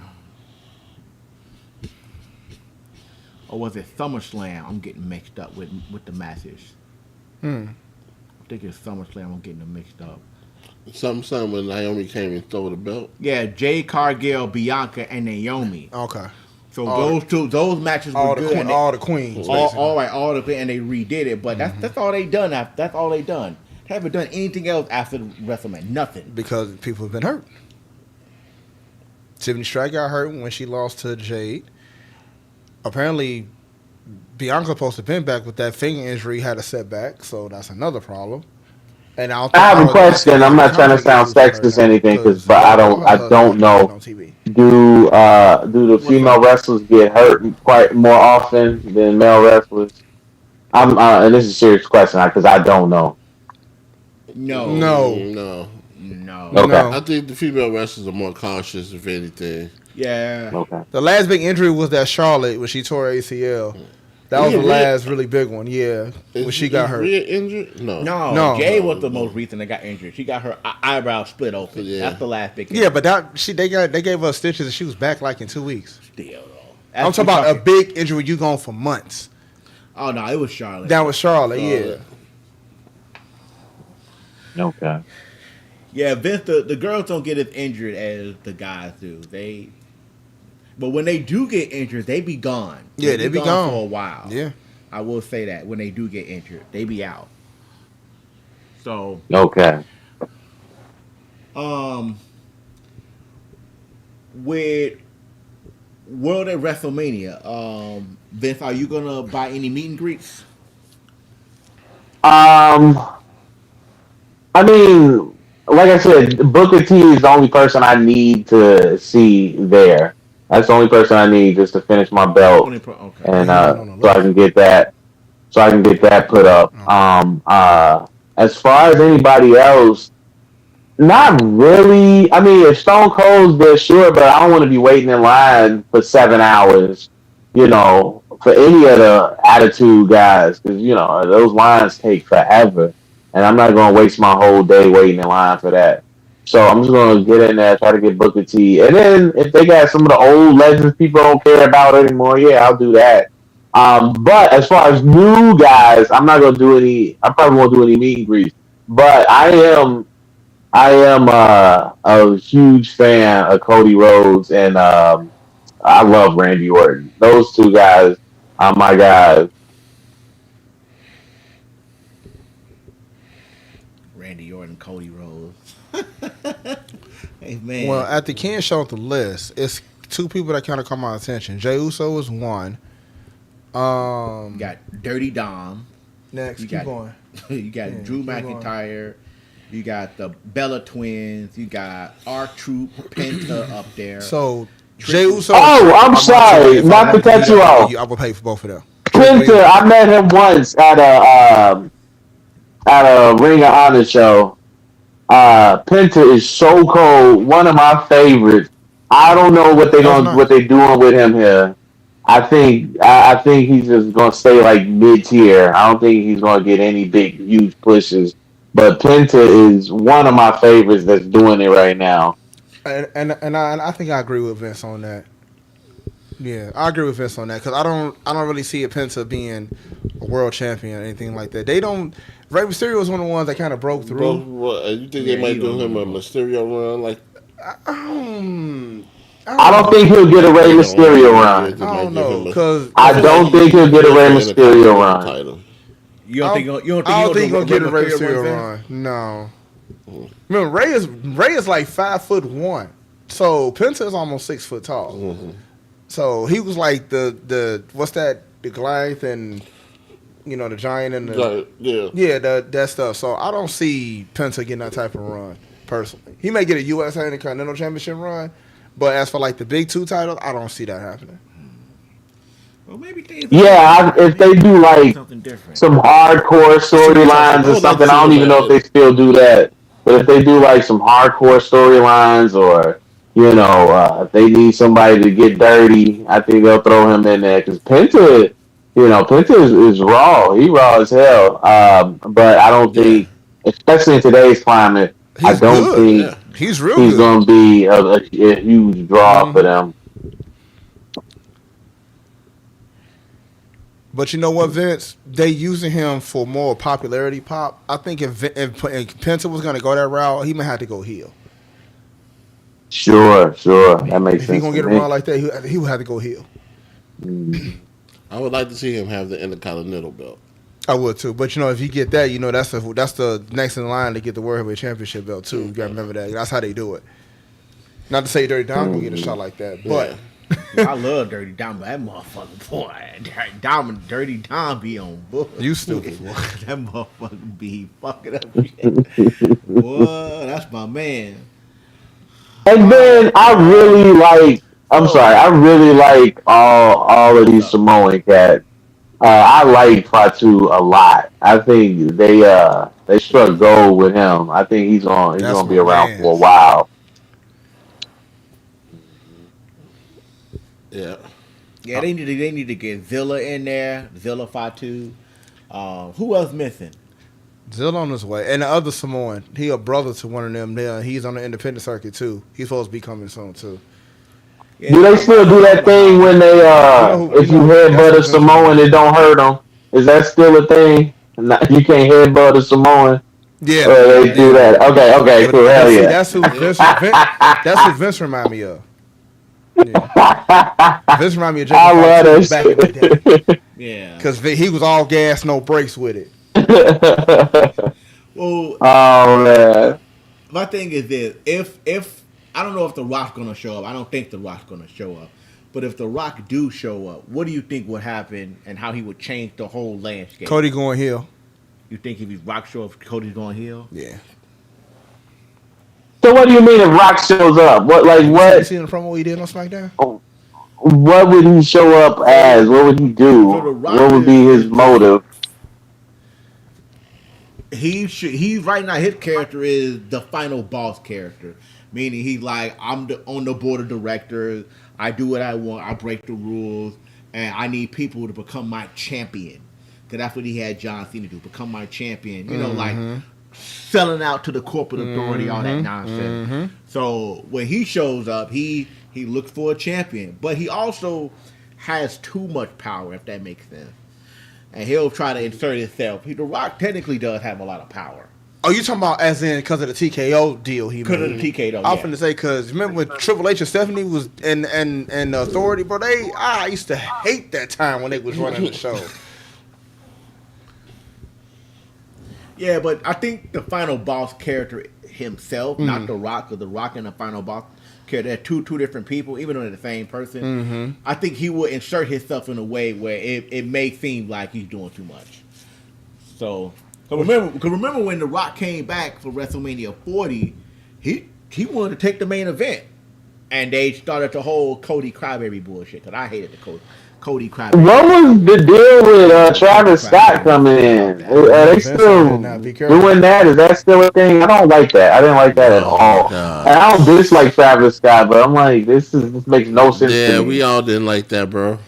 or was it SummerSlam? I'm getting mixed up with the matches. I think it's SummerSlam. I'm getting them mixed up. Something when Naomi came and stole the belt. Yeah, Jade Cargill, Bianca, and Naomi. Okay. So those matches were good. All the queens. All the and they redid it. But that's all they done. That's all they done. They haven't done anything else after WrestleMania. Nothing. Because people have been hurt. Tiffany Stratton got hurt when she lost to Jade. Apparently, Bianca supposed to have been back with that finger injury, had a setback, so that's another problem. And I have a question. I'm not trying to sound sexist or anything, but I don't know. Do the female wrestlers get hurt quite more often than male wrestlers? And this is a serious question because I don't know. No. Okay. I think the female wrestlers are more cautious, if anything. Yeah. Okay. The last big injury was that Charlotte when she tore ACL. That was the last really big one, yeah. When she got hurt. Rhea injured? No. Jade was the most recent that got injured. She got her eyebrow split open. Yeah. That's the last big injury. Yeah, but they gave her stitches and she was back like in 2 weeks. Still, though. I'm talking about a big injury you gone for months. Oh, no, it was Charlotte. That was Charlotte, yeah. Okay. Yeah, Vince, the girls don't get as injured as the guys do. But when they do get injured, they be gone. Yeah, they be gone for a while. Yeah. I will say that. When they do get injured, they be out. So. Okay. With World at WrestleMania, Vince, are you gonna buy any meet and greets? I mean, like I said, Booker T is the only person I need to see there. That's the only person I need just to finish my belt, and so I can get that. So I can get that put up. As far as anybody else, not really. I mean, if Stone Cold's there, sure, but I don't want to be waiting in line for 7 hours. For any of the Attitude guys, because those lines take forever, and I'm not going to waste my whole day waiting in line for that. So I'm just going to get in there, try to get Booker T. And then if they got some of the old legends people don't care about anymore, yeah, I'll do that. But as far as new guys, I'm not going to do any, I probably won't do any meet and greets. But I am a huge fan of Cody Rhodes, and I love Randy Orton. Those two guys are my guys. Randy Orton, Cody Rhodes. Hey, man. Well, at the Ken show the list, it's two people that kind of caught my attention. Jey Uso is one. You got Dirty Dom. Next, keep going. You got Drew McIntyre. You got the Bella Twins. You got R-Truth, Penta up there. So, Jey Uso. Oh, I'm sorry. Not to cut you off. I will pay for both of them. Penta, I met him once at a Ring of Honor show. Penta is so cold. One of my favorites. I don't know what they're doing with him here. I think he's just gonna stay like mid tier. I don't think he's gonna get any big huge pushes. But Penta is one of my favorites that's doing it right now. And I think I agree with Vince on that. Yeah, I agree with Vince on that because I don't really see a Penta being a world champion or anything like that. They don't. Rey Mysterio was one of the ones that kind of broke through. You think they might do him a Mysterio run? Like, I don't think he'll get a Rey Mysterio run. I don't know because I don't think he'll get a Rey Mysterio run. You don't think he'll get a Rey Mysterio run? No. Remember, Rey is like 5'1", so Penta is almost 6 foot tall. Mm-hmm. So he was like the what's that? The Goliath and the Giant and the that stuff. So I don't see Penta getting that type of run personally. He may get a U.S. Intercontinental Championship run, But as for like the big two titles, I don't see that happening. Well, maybe If they do like something different. some hardcore Supercharger. storylines I or would like to something, see I don't them even know if have they still do that. But if they do like some hardcore storylines, or if they need somebody to get dirty, I think they'll throw him in there because Penta is raw. He raw as hell. But I don't yeah, think, especially in today's climate, I He's don't good. think yeah. He's real he's good. going to be a huge draw for Hmm. them. But you know what, Vince? They using him for more popularity pop. I think if Penta was gonna go that route, he might have to go heel. Sure, sure, that makes If he sense gonna to get me. around like that, he would have to go heel. Mhm. I would like to see him have the Intercontinental belt. I would too. But if you get that, that's the next in line to get the World Heavyweight Championship belt too. You gotta remember that. That's how they do it. Not to say Dirty Dom gonna get a shot like that, but Yeah. I love Dirty Dom, but that motherfucker, boy, Dirty Dom be on book. you stupid. Boy. That motherfucker be fucking up shit. Boy, that's my man. And All then right, I'm oh, sorry, I really like all of what's these up? Samoan cats. I like Fatu a lot. I think they struck gold with him. I think he's That's gonna my be around for a man's. while. Yeah. Yeah, they need to get Zilla in there, Zilla Fatu. Who else missing? Zill on his way. And the other Samoan, he a brother to one of them. He's on the independent circuit too. He's supposed to be coming soon too. Do Yeah, they still do that thing when they if you That's headbutt who a Vince Samoan, remind it me of. don't hurt them? Is that still a thing? You can't headbutt a Samoan. Yeah, Or they yeah, do that's that? still a Okay, thing. okay, cool. but Hell see, yeah. That's who Vince remind me of. Yeah, Vince remind me of Jacob I love Fatu back in the day that Yeah. because he was all gas, no brakes with it. shit. Well, Oh man. my thing is this: if I don't know if the Rock's gonna show up, I don't think the Rock's gonna show up. But if the Rock do show up, what do you think would happen and how he would change the whole landscape? Cody going heel. You think if he's Rock show up, Cody's going heel? Yeah. So what do you mean if Rock shows up? You seen the promo he did on SmackDown? What would he show up as? So What would he so do? the What Rock would be his is just motive? he right now his character is the final boss character, meaning he's like on the board of directors. I do what I want. I break the rules, and I need people to become my champion. Cause that's what he had John Cena do. Become my champion. Like selling out to the corporate authority, all that nonsense. So when he shows up, he looks for a champion, but he also has too much power, if that makes sense. And he'll try to insert himself. The Rock technically does have a lot of power. Oh, you talking about as in because of the TKO deal he made? Because of the TKO, I'm yeah. finna say because remember when Triple H and Stephanie was in the Authority, bro? I used to hate that time when they was running the show. Yeah, but I think the final boss character himself, not the Rock, because the Rock and the final boss character, they're two different people, even though they're the same person. I think he will insert himself in a way where it may seem like he's doing too much. So, remember when the Rock came back for WrestleMania 40, he wanted to take the main event, and they started the whole Cody Crybaby bullshit. Because I hated the Cody What Crybaby. was the deal with Cody Travis Scott Crybaby coming shit about in? that. Are they Vince said, still "Now be careful." doing that? Is that still a thing? I don't like that. I didn't like that at Oh my all. And god. I don't dislike Travis Scott, but I'm like, this makes no sense to Yeah, we me. all didn't like that, bro.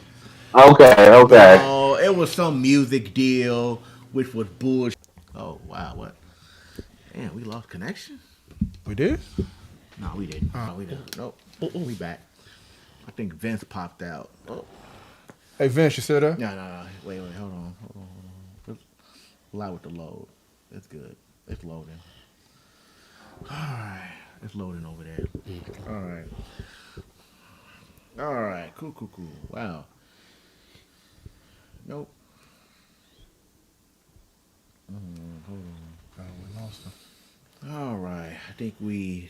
Okay, okay. No, it was some music deal, which was bullshit. Oh wow, what? Damn, we lost connection. We did. No, we didn't. No, we didn't. Nope. We back. I think Vince popped out. Oh. Hey Vince, you still there? No. Wait. Hold on. Let's allow it to load. It's good. It's loading. All right. It's loading over there. All right. Cool. Wow. Nope. Hold on. We lost him. All right. I think we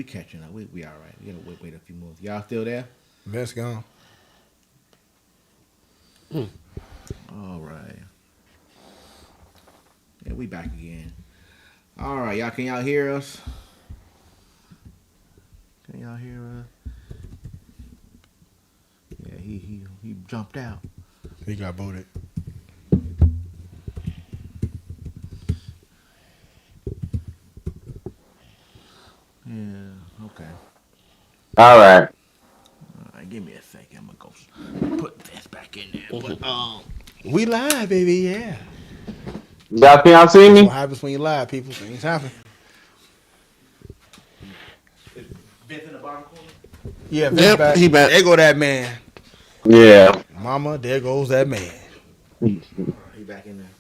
catching up. We all right. We gotta wait a few more. Y'all still there? Vince gone. All right. Yeah, we back again. All right, y'all. Can y'all hear us? Can y'all hear us? he jumped out. He got booted. Yeah. Okay. All right. All right. Give me a second. I'm gonna go put this back in there. But We live, baby. Yeah. Y'all see That's me? what happens when you lie, people. Things happen. Vince in the bottom corner. Yeah, Vince Yep, back. he back. There go that man. Yeah. Mama, there goes that man. He back in there.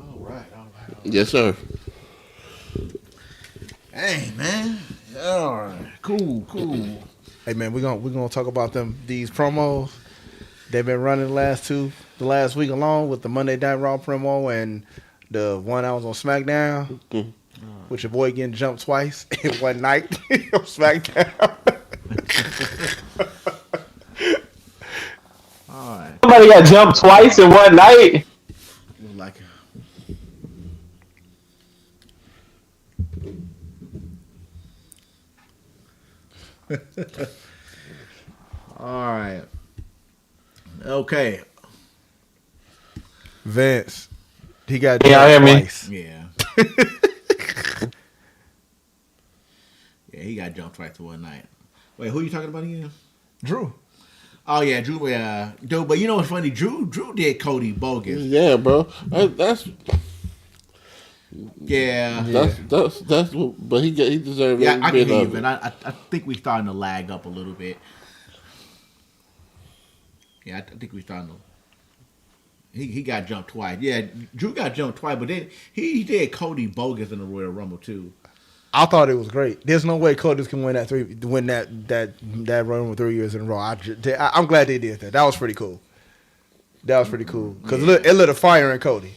All right. Yes, sir. Hey man. All right. Cool. Hey man, we're gonna talk about these promos. They've been running the last week along with the Monday Night Raw promo and the one I was on SmackDown, with your boy getting jumped twice in one night on SmackDown. All right. Somebody got jumped twice in one night. It was like. All right. Okay. Vince, he got Can y'all hear jumped me? twice. Yeah. Yeah, he got jumped twice in one night. Wait, who are you talking about again? Drew. Oh yeah, Drew. Yeah, dude. But you know what's funny? Drew did Cody bogus. Yeah, bro. That's Yeah. what. But he deserved Yeah, every I can bit hear you, of man. it. I think we're starting to lag up a little bit. Yeah, I think we're starting to. He got jumped twice. Yeah, Drew got jumped twice, but then he did Cody bogus in the Royal Rumble too. I thought it was great. There's no way Cody can win that Royal Rumble 3 years in a row. I'm glad they did that. That was pretty cool. Because it lit a fire in Cody.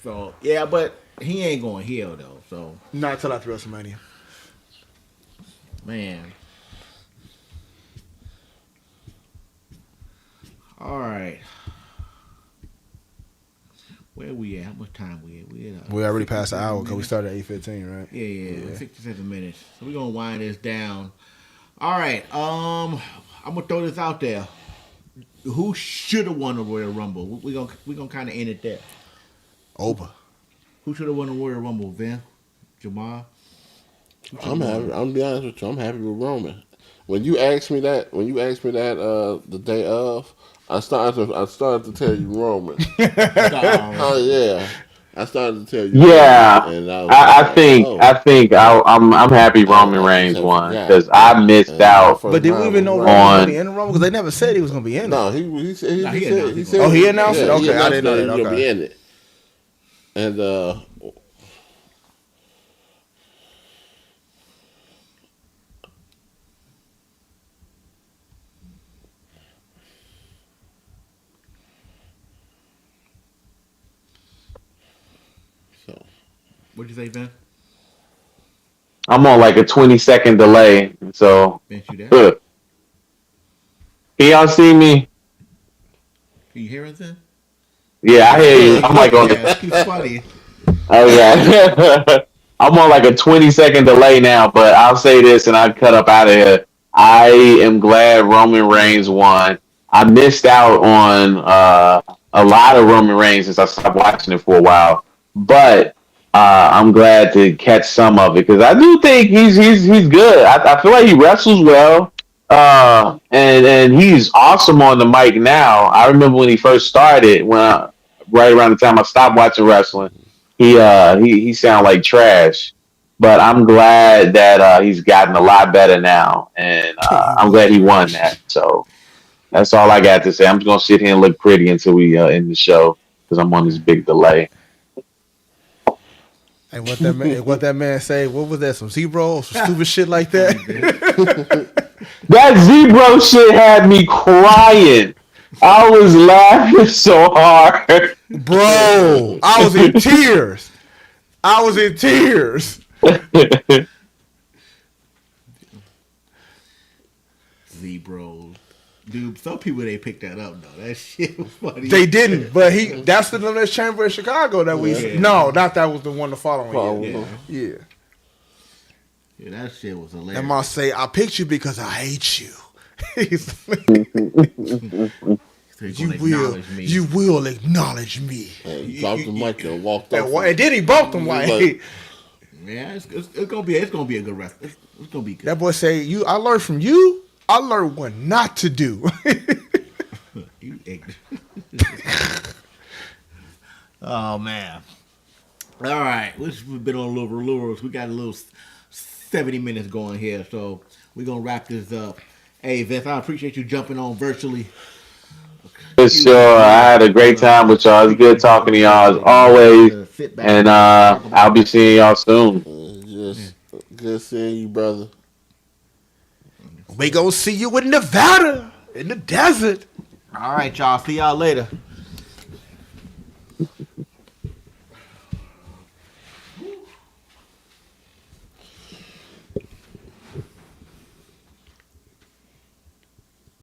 So yeah, but he ain't going heel though. So Not until after WrestleMania. man. All right. Where we at? How much time we at? We already passed the hour because we 57 started at 8:15, right? Yeah, 57 minutes. So we're gonna wind this down. All right. I'm gonna throw this out there. Who should have won the Royal Rumble? We're gonna kind of end it there. Over. Who should have won the Royal Rumble? Vin, Jamal. I'm happy. I'm gonna be honest with you. I'm happy with Roman. When you asked me that, the day of, I started to tell you Roman. Oh yeah, I started to tell you. Yeah, Roman, and I think I'm happy Roman Reigns won because I missed out But did we even know Roman was going to be in the Rumble? Because they never said he was going to be in it. No, he said. Oh, he announced it? Okay, I didn't know that. He was gonna Okay. be in it. And so What'd you say, Vin? I'm on like a 20-second delay. So, Vin, you there? can y'all see me? Can you hear anything? Yeah, I hear you. I'm like on the. Yeah, it's funny. Oh yeah. I'm on like a 20-second delay now, but I'll say this and I cut up out of here. I am glad Roman Reigns won. I missed out on a lot of Roman Reigns since I stopped watching it for a while, but I'm glad to catch some of it because I do think he's good. I feel like he wrestles well, and he's awesome on the mic now. I remember when he first started, right around the time I stopped watching wrestling. He sounded like trash, but I'm glad that he's gotten a lot better now, and I'm glad he won that. So that's all I got to say. I'm just gonna sit here and look pretty until we end the show because I'm on this big delay. And what that man say? What was that? Some zebra or some stupid shit like that? That zebra shit had me crying. I was laughing so hard, Bro, I was in tears. I was in tears. Z-Bros. Dude, some people they picked that up though. That shit was funny. They didn't, but that's the Elimination Chamber in Chicago that we. Yeah. No, not that was the one the following year. Yeah. Yeah. Yeah, that shit was hilarious. And I say, I picked you because I hate you. You will acknowledge me. And he dropped the mic and walked off. And then he bumped him like yeah, it's gonna be a good rest. It's gonna be good. That boy say, I learned from you. I learned what not to do. You ignorant. Oh man. All right, we've been on a little lures. We got a little 70 minutes going here, so we're gonna wrap this up. Hey Vince, I appreciate you jumping on virtually. For sure, I had a great time with y'all. It's good talking to y'all as always, and I'll be seeing y'all soon. Just good seeing you, brother. We gonna see you in Nevada, in the desert. All right, y'all. See y'all later.